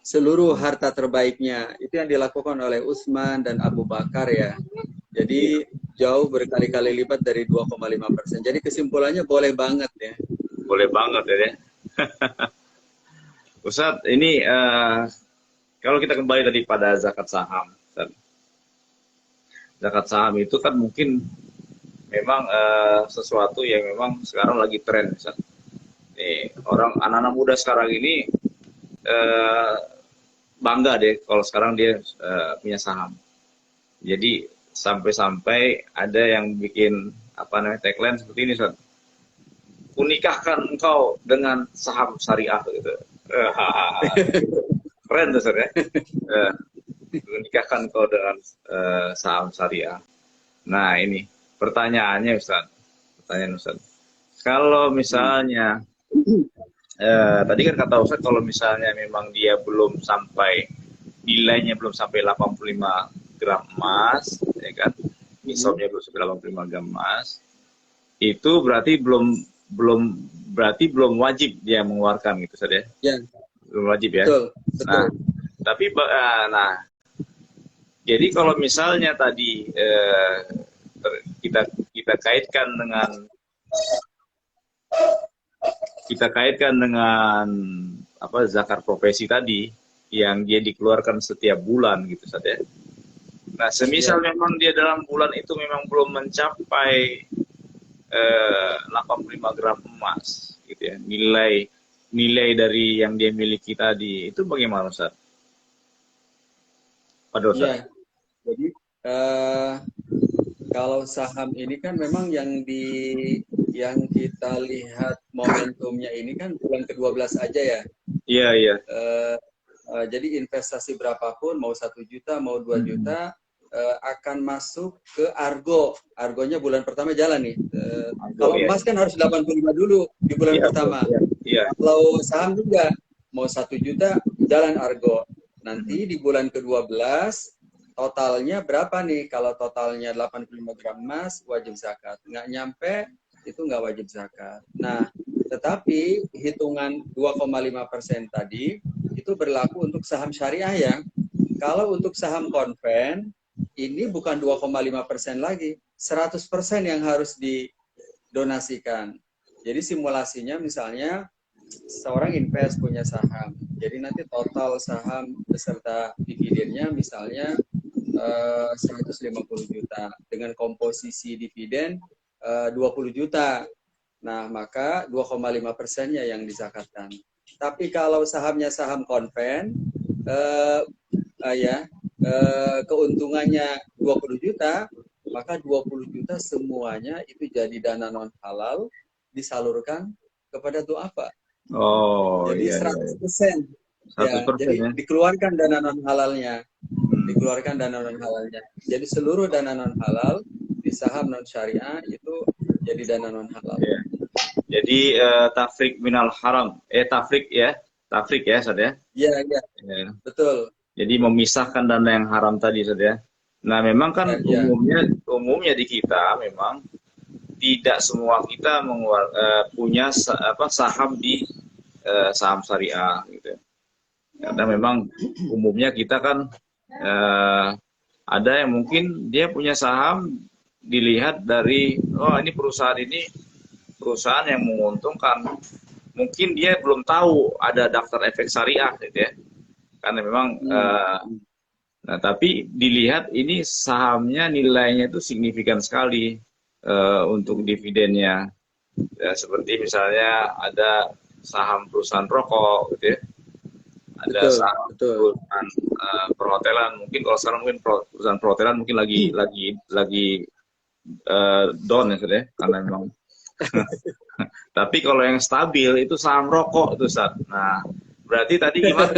[SPEAKER 1] seluruh harta terbaiknya. Itu yang dilakukan oleh Utsman dan Abu Bakar ya.
[SPEAKER 2] ya.
[SPEAKER 1] Jadi jauh berkali-kali lipat dari 2,5%. Jadi kesimpulannya boleh banget ya.
[SPEAKER 2] Boleh banget ya. Ustaz, ini kalau kita kembali tadi pada zakat saham, Ustaz. Zakat saham itu kan mungkin memang sesuatu yang memang sekarang lagi tren. Nih, orang anak-anak muda sekarang ini eh, bangga deh kalau sekarang dia punya saham. Jadi sampai-sampai ada yang bikin apa namanya tagline seperti ini, Ustaz. Kunikahkan engkau dengan saham syariah gitu. Keren tuh, Ustaz ya. Eh, Kunikahkan engkau dengan saham syariah. Nah, ini pertanyaannya, Ustaz. Pertanyaan Ustaz. Kalau misalnya tadi kan kata Ustaz kalau misalnya memang dia belum sampai nilainya belum sampai 85 gram emas, ya kan? Nisabnya belum sampai 85 gram emas, itu berarti belum berarti belum wajib dia mengeluarkan gitu saja.
[SPEAKER 1] Ya,
[SPEAKER 2] Belum wajib ya.
[SPEAKER 1] betul,
[SPEAKER 2] Nah,
[SPEAKER 1] betul.
[SPEAKER 2] tapi nah, jadi kalau misalnya tadi kita kita kaitkan dengan apa zakat profesi tadi yang dia dikeluarkan setiap bulan gitu saja. Nah, semisal
[SPEAKER 1] Ya,
[SPEAKER 2] memang dia dalam bulan itu memang belum mencapai 85 gram emas gitu ya. Nilai dari yang dia miliki tadi itu bagaimana, Ustaz? Pada Ustaz.
[SPEAKER 1] ya. Jadi kalau saham ini kan memang yang kita lihat momentumnya ini kan bulan ke-12 aja ya.
[SPEAKER 2] Iya, iya.
[SPEAKER 1] Jadi investasi berapapun, mau 1 juta, mau 2 juta, akan masuk ke Argo. Argonya bulan pertama jalan nih.
[SPEAKER 2] Argo,
[SPEAKER 1] Kalau
[SPEAKER 2] iya.
[SPEAKER 1] emas kan harus 85 dulu di bulan
[SPEAKER 2] Iya,
[SPEAKER 1] pertama.
[SPEAKER 2] iya. Iya.
[SPEAKER 1] Kalau saham juga, mau 1 juta, jalan Argo. Nanti di bulan ke-12, totalnya berapa nih? Kalau totalnya 85 gram emas, wajib zakat. Nggak nyampe, itu nggak wajib zakat. Nah, tetapi hitungan 2,5% tadi, itu berlaku untuk saham syariah ya. Kalau untuk saham konven, ini bukan 2,5% lagi, 100% yang harus didonasikan. Jadi simulasinya misalnya seorang invest punya saham. Jadi nanti total saham beserta dividennya misalnya 150 juta dengan komposisi dividen 20 juta. Nah, maka 2,5%-nya yang dizakatkan. Tapi kalau sahamnya saham konven, keuntungannya 20 juta, maka 20 juta semuanya itu jadi dana non halal disalurkan kepada duafa.
[SPEAKER 2] Oh,
[SPEAKER 1] Jadi
[SPEAKER 2] iya, iya.
[SPEAKER 1] 100%. Ya,
[SPEAKER 2] 100%
[SPEAKER 1] jadi
[SPEAKER 2] ya.
[SPEAKER 1] dikeluarkan dana non halalnya.
[SPEAKER 2] Hmm.
[SPEAKER 1] Dikeluarkan dana non halalnya. Jadi seluruh dana non halal di saham non syariah itu jadi dana non halal.
[SPEAKER 2] Iya. Jadi tafrik minal haram. Tafrik ya. Tafrik ya, Ustaz ya.
[SPEAKER 1] Iya, iya,
[SPEAKER 2] Ya.
[SPEAKER 1] betul.
[SPEAKER 2] Jadi memisahkan dana yang haram tadi, Ustaz ya. Nah, memang kan
[SPEAKER 1] Ya, ya.
[SPEAKER 2] umumnya di kita memang tidak semua kita punya saham di saham syariah gitu. Karena memang umumnya kita kan ada yang mungkin dia punya saham dilihat dari ini perusahaan yang menguntungkan. Mungkin dia belum tahu ada daftar efek syariah gitu ya. Karena memang nah, tapi dilihat ini sahamnya nilainya itu signifikan sekali untuk dividennya. Ya, seperti misalnya ada saham perusahaan rokok, gitu ya. Ada
[SPEAKER 1] Betul,
[SPEAKER 2] saham
[SPEAKER 1] betul.
[SPEAKER 2] perusahaan perhotelan. Mungkin kalau sekarang mungkin perusahaan perhotelan mungkin lagi down ya, ya, karena memang. Tapi kalau yang stabil itu saham rokok itu, Ustaz. Nah, berarti tadi gimana?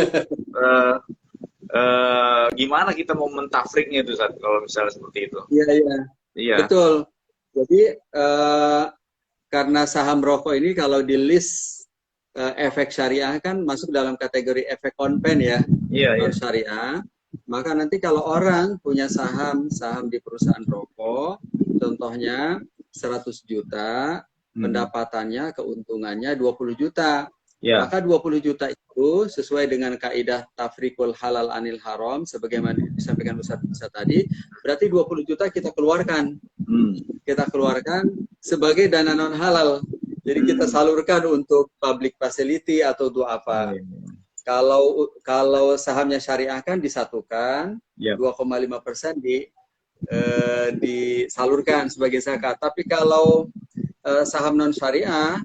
[SPEAKER 2] Gimana kita mau mentafriknya itu, Ustaz, kalau misalnya seperti itu?
[SPEAKER 1] Iya, iya.
[SPEAKER 2] Iya.
[SPEAKER 1] Betul. Jadi karena saham rokok ini kalau di list efek syariah kan masuk dalam kategori efek konven ya,
[SPEAKER 2] Iya, iya.
[SPEAKER 1] non syariah. Maka nanti kalau orang punya saham di perusahaan rokok, contohnya 100 juta, pendapatannya, keuntungannya 20 juta.
[SPEAKER 2] Ya.
[SPEAKER 1] Maka 20 juta itu sesuai dengan kaidah tafrikul halal anil haram, sebagaimana disampaikan Ustaz tadi, berarti 20 juta kita keluarkan. Kita keluarkan sebagai dana non halal. Jadi kita salurkan untuk public facility atau duafa. Kalau sahamnya syariah kan disatukan, 2,5% disalurkan sebagai zakat. Tapi kalau saham non syariah,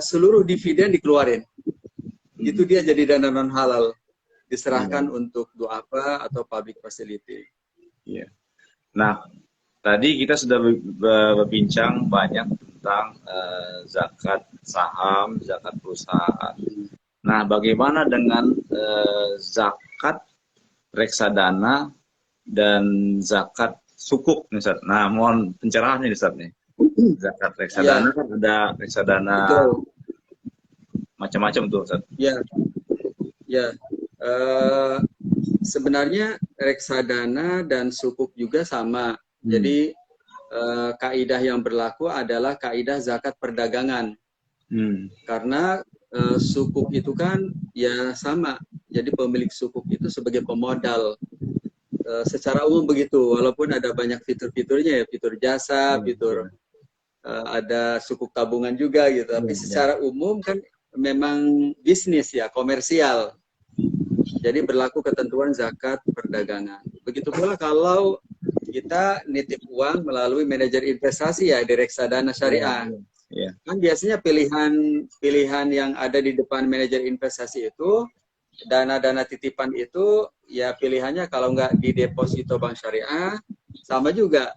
[SPEAKER 1] seluruh dividen dikeluarin. Itu dia jadi dana non halal, diserahkan untuk duafa atau public facility.
[SPEAKER 2] Iya. Nah, tadi kita sudah berbincang banyak tentang zakat saham, zakat perusahaan. Nah, bagaimana dengan zakat reksadana dan zakat sukuk, nih, Ustaz? Nah, mohon pencerahan nih, Ustaz, nih. Zakat reksadana kan ada reksadana macam-macam tuh, Ustaz.
[SPEAKER 1] Ya. Sebenarnya reksadana dan sukuk juga sama. Jadi kaidah yang berlaku adalah kaidah zakat perdagangan. Karena sukuk itu kan ya sama. Jadi pemilik sukuk itu sebagai pemodal. Secara umum begitu, walaupun ada banyak fitur-fiturnya ya, fitur jasa, fitur ada sukuk tabungan juga gitu. Tapi secara umum kan memang bisnis ya, komersial. Jadi berlaku ketentuan zakat perdagangan. Begitu pula kalau kita nitip uang melalui manajer investasi ya di reksadana syariah. Kan biasanya pilihan yang ada di depan manajer investasi itu, dana-dana titipan itu ya pilihannya kalau nggak di deposito bank syariah, sama juga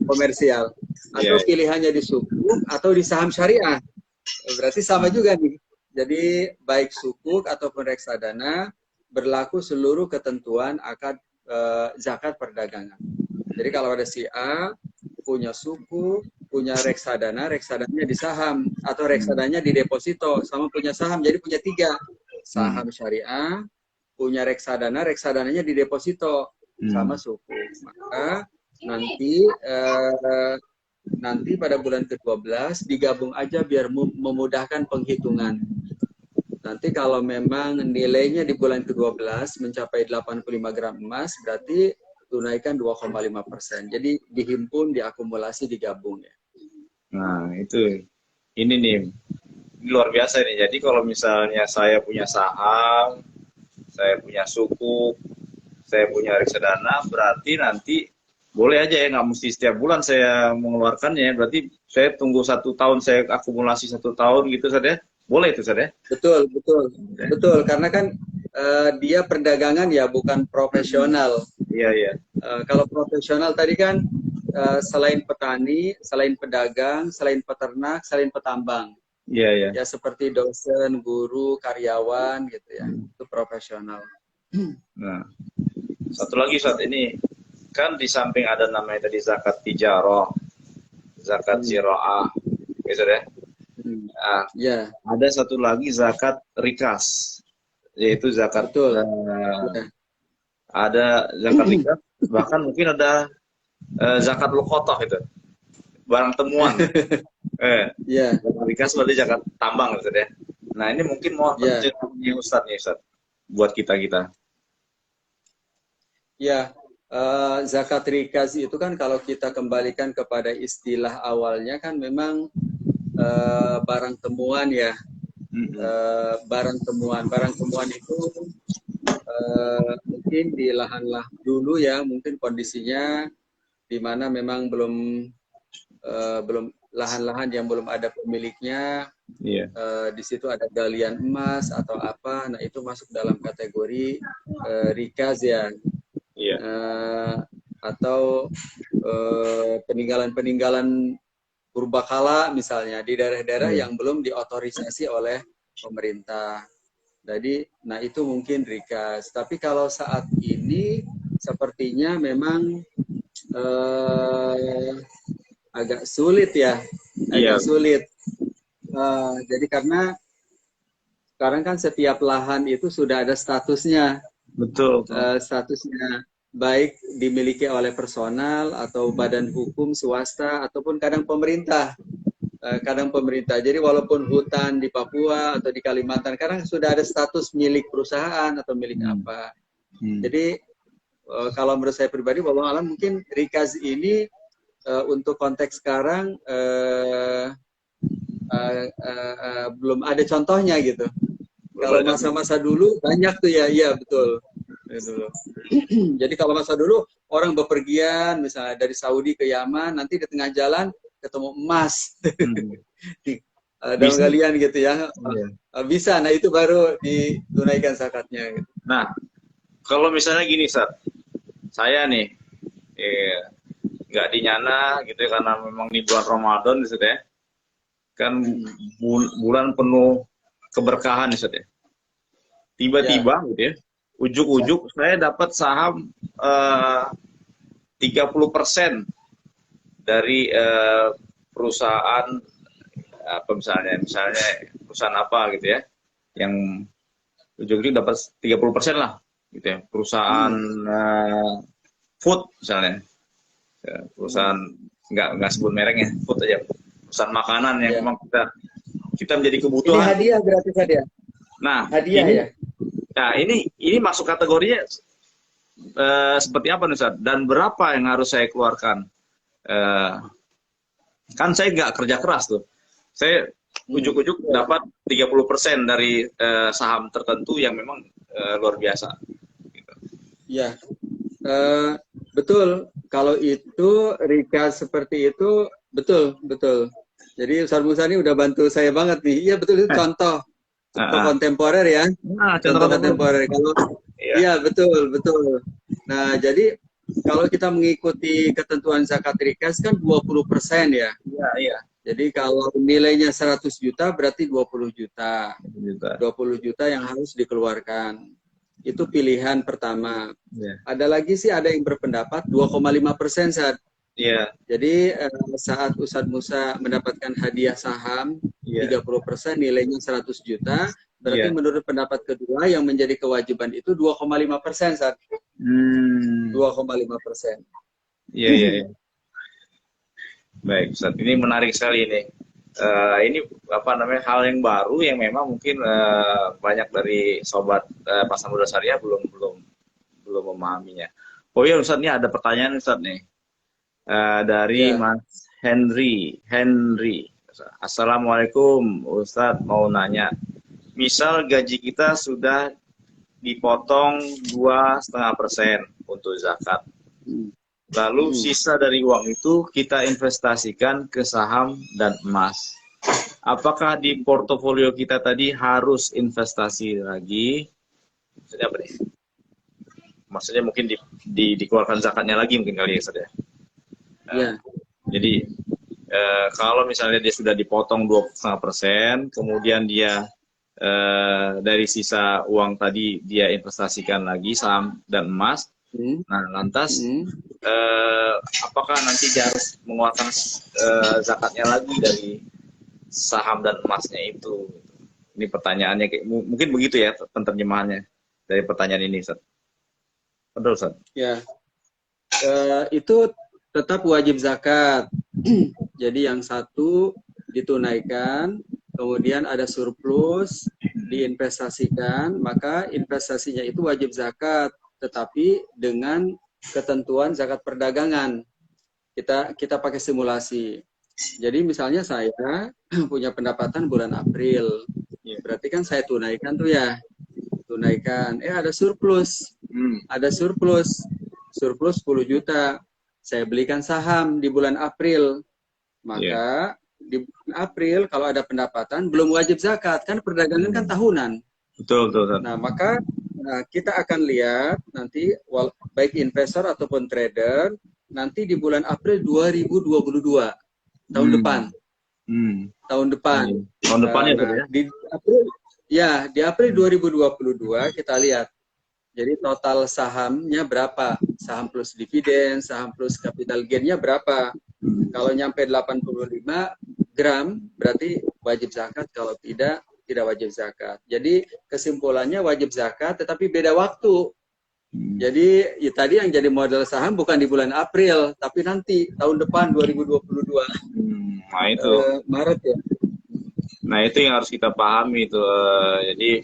[SPEAKER 1] komersial. Atau pilihannya di sukuk atau di saham syariah. Berarti sama juga nih. Jadi baik sukuk ataupun reksadana berlaku seluruh ketentuan akad zakat perdagangan. Jadi kalau ada si A punya suku, punya reksadana, reksadananya di saham atau reksadananya di deposito, sama punya saham, jadi punya 3. Saham syariah, punya reksadana, reksadananya di deposito sama suku. Maka nanti pada bulan ke-12 digabung aja biar memudahkan penghitungan. Nanti kalau memang nilainya di bulan ke-12 mencapai 85 gram emas, berarti tunaikan 2,5%. Jadi dihimpun, diakumulasi, digabung ya.
[SPEAKER 2] Nah, itu. Ini nih, luar biasa nih. Jadi kalau misalnya saya punya saham, saya punya suku, saya punya reksadana, berarti nanti boleh aja ya, nggak mesti setiap bulan saya mengeluarkannya. Berarti saya tunggu 1 tahun, saya akumulasi 1 tahun gitu saja. Boleh itu saja.
[SPEAKER 1] Betul. Karena kan dia perdagangan ya, bukan profesional.
[SPEAKER 2] Iya.
[SPEAKER 1] Kalau profesional tadi kan selain petani, selain pedagang, selain peternak, selain petambang.
[SPEAKER 2] Iya.
[SPEAKER 1] Ya seperti dosen, guru, karyawan gitu ya. Itu profesional.
[SPEAKER 2] Nah, satu lagi saat ini kan di samping ada namanya tadi zakat tijarah, zakat ziraah, gitu deh. Ada satu lagi zakat rikas, yaitu zakat ada zakat rikas, bahkan mungkin ada zakat luqatah itu, barang temuan. Zakat rikas berarti zakat tambang gitu deh. Nah, ini mungkin mau penjelasannya Ustaz buat kita.
[SPEAKER 1] Ya, zakat rikas itu kan kalau kita kembalikan kepada istilah awalnya kan memang barang temuan ya. Barang temuan itu mungkin di lahan-lahan dulu ya, mungkin kondisinya di mana memang belum lahan-lahan yang belum ada pemiliknya. Di situ ada galian emas atau apa, nah itu masuk dalam kategori rikaz ya. Atau peninggalan purbakala misalnya di daerah-daerah yang belum diotorisasi oleh pemerintah. Jadi, nah itu mungkin rikas. Tapi kalau saat ini sepertinya memang agak sulit ya, sulit. Jadi karena sekarang kan setiap lahan itu sudah ada statusnya.
[SPEAKER 2] Betul.
[SPEAKER 1] Statusnya baik dimiliki oleh personal atau badan hukum swasta ataupun kadang pemerintah. Jadi walaupun hutan di Papua atau di Kalimantan kadang sudah ada status milik perusahaan atau milik apa. Jadi kalau menurut saya pribadi, wallahu alam mungkin rikaz ini untuk konteks sekarang belum ada contohnya gitu. Kalau masa-masa dulu banyak tuh ya, iya betul. Jadi kalau masa dulu orang bepergian misalnya dari Saudi ke Yaman, nanti di tengah jalan ketemu emas di dalam
[SPEAKER 2] Bisa.
[SPEAKER 1] galian gitu ya.
[SPEAKER 2] Iya.
[SPEAKER 1] Bisa, nah itu baru ditunaikan zakatnya gitu.
[SPEAKER 2] Nah, kalau misalnya gini, Sat, saya nih nggak dinyana gitu ya, karena memang di bulan Ramadan gitu ya, kan bulan penuh keberkahan gitu ya. Tiba-tiba gitu ya, ujuk-ujuk saya dapat saham 30% dari perusahaan apa misalnya perusahaan apa gitu ya, yang ujuk-ujuk dapat 30% lah gitu ya, perusahaan food misalnya. Ya, perusahaan nggak sebut mereknya, food aja, perusahaan makanan yang memang kita menjadi kebutuhan.
[SPEAKER 1] Ini hadiah, gratis hadiah.
[SPEAKER 2] Nah,
[SPEAKER 1] hadiah
[SPEAKER 2] ini,
[SPEAKER 1] ya.
[SPEAKER 2] Nah ini masuk kategorinya seperti apa nih, Ustaz? Dan berapa yang harus saya keluarkan? Kan saya nggak kerja keras tuh. Saya ujuk-ujuk dapat 30% dari saham tertentu yang memang luar biasa. Gitu.
[SPEAKER 1] Ya, betul. Kalau itu Rika seperti itu, betul. Jadi Ustaz Musa ini udah bantu saya banget nih. Iya betul, itu contoh kontemporer ya. Contoh kontemporer. Kalau iya betul. Nah, jadi kalau kita mengikuti ketentuan zakat rikas kan 20% ya.
[SPEAKER 2] Iya.
[SPEAKER 1] Jadi kalau nilainya 100 juta berarti 20 juta. 20 juta yang harus dikeluarkan. Itu pilihan pertama. Ada lagi sih, ada yang berpendapat 2,5% saat. Jadi saat Ustadz Musa mendapatkan hadiah saham 30% nilainya 100 juta, berarti menurut pendapat kedua yang menjadi kewajiban itu 2,5% saat. 2,5%.
[SPEAKER 2] Iya. Baik, Ustadz. Ini menarik sekali ini. Ini apa namanya, hal yang baru yang memang mungkin banyak dari sobat Pasar Muda Syariah belum memahaminya. Oh iya, Ustadz, ini ada pertanyaan Ustadz nih dari Mas Henry. Assalamualaikum, Ustadz, mau nanya. Misal gaji kita sudah dipotong 2,5% untuk zakat. Lalu sisa dari uang itu kita investasikan ke saham dan emas. Apakah di portofolio kita tadi harus investasi lagi? Maksudnya apa nih? Maksudnya mungkin dikeluarkan zakatnya lagi mungkin kali ya, Ustaz ya? Jadi kalau misalnya dia sudah dipotong 2,5%, kemudian dia dari sisa uang tadi dia investasikan lagi saham dan emas. Nah, lantas apakah nanti dia harus mengeluarkan zakatnya lagi dari saham dan emasnya itu? Ini pertanyaannya, mungkin begitu ya penerjemahannya dari pertanyaan ini, Ustaz. Betul, Ustaz?
[SPEAKER 1] Ya, itu tetap wajib zakat. Jadi yang satu ditunaikan, kemudian ada surplus diinvestasikan, maka investasinya itu wajib zakat, tetapi dengan ketentuan zakat perdagangan. Kita pakai simulasi. Jadi misalnya saya punya pendapatan bulan April, berarti kan saya tunaikan tuh ya, ada surplus, surplus 10 juta, saya belikan saham di bulan April, maka di bulan April kalau ada pendapatan belum wajib zakat, kan perdagangan kan tahunan.
[SPEAKER 2] Betul.
[SPEAKER 1] Nah, maka kita akan lihat nanti baik investor ataupun trader nanti di bulan April 2022 tahun depan. Tahun depan ya? Di April 2022 kita lihat. Jadi total sahamnya berapa? Saham plus dividen, saham plus capital gain-nya berapa? Kalau nyampe 85 gram berarti wajib zakat, kalau tidak wajib zakat. Jadi kesimpulannya wajib zakat tetapi beda waktu. Jadi tadi yang jadi modal saham bukan di bulan April, tapi nanti tahun depan 2022.
[SPEAKER 2] Nah itu
[SPEAKER 1] Maret ya.
[SPEAKER 2] Nah itu yang harus kita pahami itu. Jadi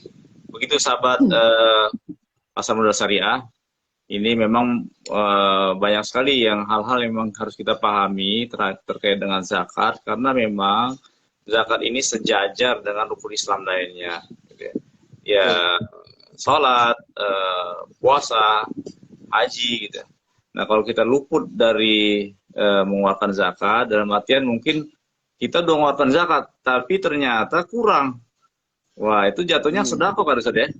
[SPEAKER 2] begitu sahabat Pasar Muda Syariah, ini memang banyak sekali hal-hal yang memang harus kita pahami terkait dengan zakat, karena memang zakat ini sejajar dengan rukun Islam lainnya. Ya, sholat, puasa, haji gitu. Nah, kalau kita luput dari mengeluarkan zakat, dalam artian mungkin kita udah mengeluarkan zakat, tapi ternyata kurang. Wah, itu jatuhnya sedekah kan Ustaz ya?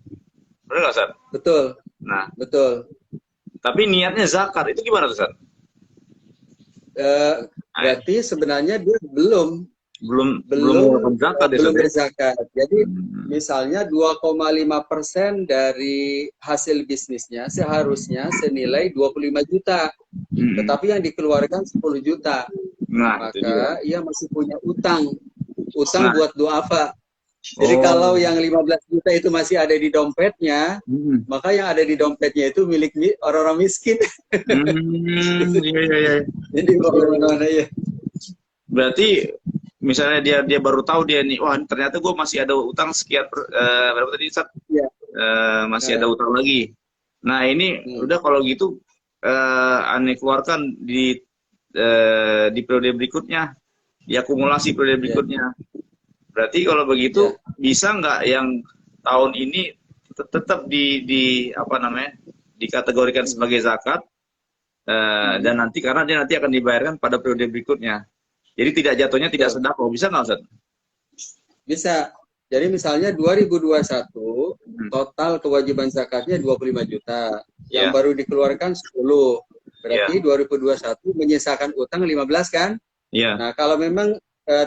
[SPEAKER 2] Benar nggak Ustaz?
[SPEAKER 1] Betul,
[SPEAKER 2] Nah,
[SPEAKER 1] betul.
[SPEAKER 2] tapi niatnya zakat, itu gimana Ustaz?
[SPEAKER 1] Berarti sebenarnya dia belum
[SPEAKER 2] Belum mengeluarkan zakat ya
[SPEAKER 1] belum
[SPEAKER 2] Ustaz ya?
[SPEAKER 1] berzakat. Jadi
[SPEAKER 2] Hmm.
[SPEAKER 1] misalnya 2,5% dari hasil bisnisnya seharusnya senilai 25 juta,
[SPEAKER 2] Hmm.
[SPEAKER 1] tetapi yang dikeluarkan 10 juta.
[SPEAKER 2] Nah, itu dia.
[SPEAKER 1] Maka ia masih punya utang
[SPEAKER 2] Nah,
[SPEAKER 1] buat duafa. Jadi kalau
[SPEAKER 2] oh,
[SPEAKER 1] yang 15 juta itu masih ada di dompetnya,
[SPEAKER 2] hmm.
[SPEAKER 1] maka yang ada di dompetnya itu milik orang-orang miskin.
[SPEAKER 2] Iya, iya, iya.
[SPEAKER 1] Jadi mau kemana-mana ya.
[SPEAKER 2] Berarti misalnya dia baru tahu dia nih, wah ternyata gue masih ada utang sekian berapa tadi Ustaz?
[SPEAKER 1] Ya.
[SPEAKER 2] Masih ada
[SPEAKER 1] Nah,
[SPEAKER 2] utang lagi. Nah ini
[SPEAKER 1] hmm,
[SPEAKER 2] udah kalau gitu aneh keluarkan di periode berikutnya, diakumulasi periode
[SPEAKER 1] ya,
[SPEAKER 2] berikutnya. Berarti kalau
[SPEAKER 1] ya.
[SPEAKER 2] begitu bisa nggak yang tahun ini tetap di apa namanya dikategorikan
[SPEAKER 1] Hmm,
[SPEAKER 2] sebagai zakat
[SPEAKER 1] hmm.
[SPEAKER 2] dan nanti karena dia nanti akan dibayarkan pada periode berikutnya. Jadi tidak jatuhnya tidak
[SPEAKER 1] Betul.
[SPEAKER 2] sedekah. Bisa nggak Ustaz?
[SPEAKER 1] Bisa. Jadi misalnya 2021
[SPEAKER 2] Hmm.
[SPEAKER 1] total kewajiban zakatnya 25 juta. Yang
[SPEAKER 2] Iya,
[SPEAKER 1] baru dikeluarkan 10.
[SPEAKER 2] iya,
[SPEAKER 1] Berarti 2021 menyisakan utang 15 kan?
[SPEAKER 2] iya.
[SPEAKER 1] Nah, kalau memang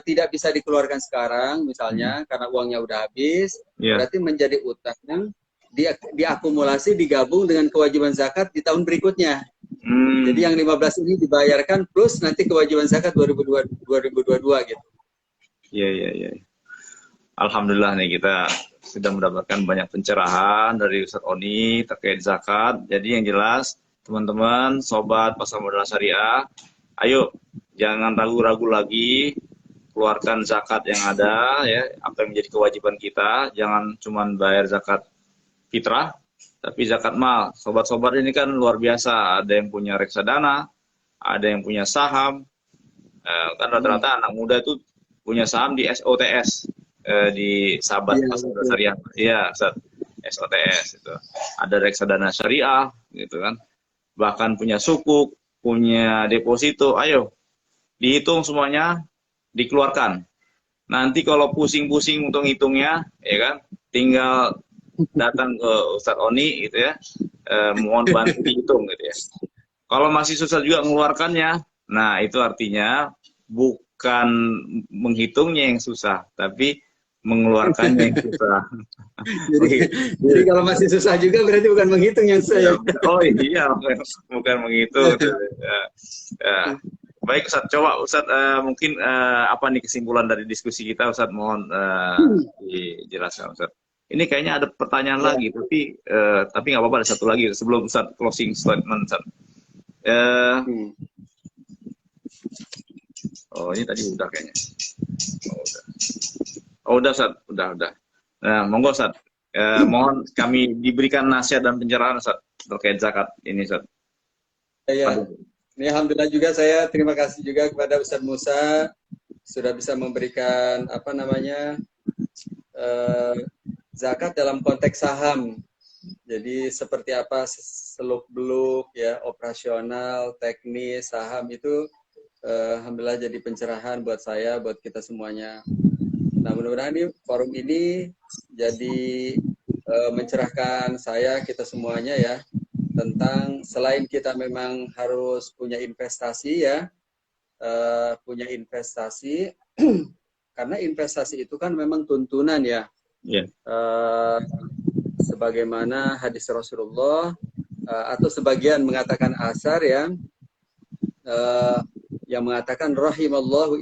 [SPEAKER 1] tidak bisa dikeluarkan sekarang
[SPEAKER 2] Hmm.
[SPEAKER 1] misalnya karena uangnya udah habis,
[SPEAKER 2] Iya.
[SPEAKER 1] berarti menjadi utang yang diakumulasi digabung dengan kewajiban zakat di tahun berikutnya. Jadi
[SPEAKER 2] Hmm.
[SPEAKER 1] yang 15 ini dibayarkan plus nanti kewajiban zakat 2022 gitu.
[SPEAKER 2] Iya, iya, iya. Alhamdulillah nih kita sudah mendapatkan banyak pencerahan dari Ustadz Oni terkait zakat. Jadi yang jelas teman-teman, sobat pasar modal syariah, ayo jangan ragu-ragu lagi, keluarkan zakat yang ada ya, apa yang menjadi kewajiban kita. Jangan cuma bayar zakat fitrah, tapi zakat mal. Sobat-sobat ini kan luar biasa. Ada yang punya reksadana, ada yang punya saham. Kan
[SPEAKER 1] Hmm.
[SPEAKER 2] rata-rata anak muda itu punya saham di SOTS, di Sahabat
[SPEAKER 1] Iya,
[SPEAKER 2] Pasar
[SPEAKER 1] betul.
[SPEAKER 2] Syariah. Iya, Ustaz. SOTS itu. Ada reksadana syariah gitu kan. Bahkan punya sukuk, punya deposito. Ayo, dihitung semuanya, dikeluarkan. Nanti kalau pusing-pusing hitung-hitungnya, ya kan, tinggal datang ke Ustadz Oni gitu ya, mohon bantu dihitung gitu ya. Kalau masih susah juga mengeluarkannya, nah itu artinya bukan menghitungnya yang susah, tapi mengeluarkannya yang susah.
[SPEAKER 1] Jadi jadi kalau masih susah juga berarti bukan menghitung yang saya.
[SPEAKER 2] Oh iya, bukan menghitung. Ya, ya. Baik Ustaz, coba Ustaz mungkin apa nih kesimpulan dari diskusi kita Ustaz, mohon dijelaskan Ustaz. Ini kayaknya ada pertanyaan
[SPEAKER 1] Ya.
[SPEAKER 2] lagi, tapi nggak apa-apa ada satu lagi sebelum Ustaz closing statement Ustaz. Eh,
[SPEAKER 1] Hmm.
[SPEAKER 2] oh ini tadi udah kayaknya. Oh udah. Oh udah Ustaz, udah. Nah, monggo Ustaz. Mohon kami diberikan nasihat dan pencerahan Ustaz terkait zakat ini Ustaz.
[SPEAKER 1] Ya.
[SPEAKER 2] Waduh.
[SPEAKER 1] Ini alhamdulillah juga saya terima kasih juga kepada Ustadz Musa sudah bisa memberikan apa namanya zakat dalam konteks saham. Jadi seperti apa seluk-beluk ya operasional, teknis saham itu alhamdulillah jadi pencerahan buat saya, buat kita semuanya. Nah, mudah-mudahan ini forum ini jadi mencerahkan saya, kita semuanya ya, tentang selain kita memang harus punya investasi ya, punya investasi, karena investasi itu kan memang tuntunan ya.
[SPEAKER 2] Ya.
[SPEAKER 1] Uh, Sebagaimana hadis Rasulullah, atau sebagian mengatakan asar ya, yang mengatakan rahimallahu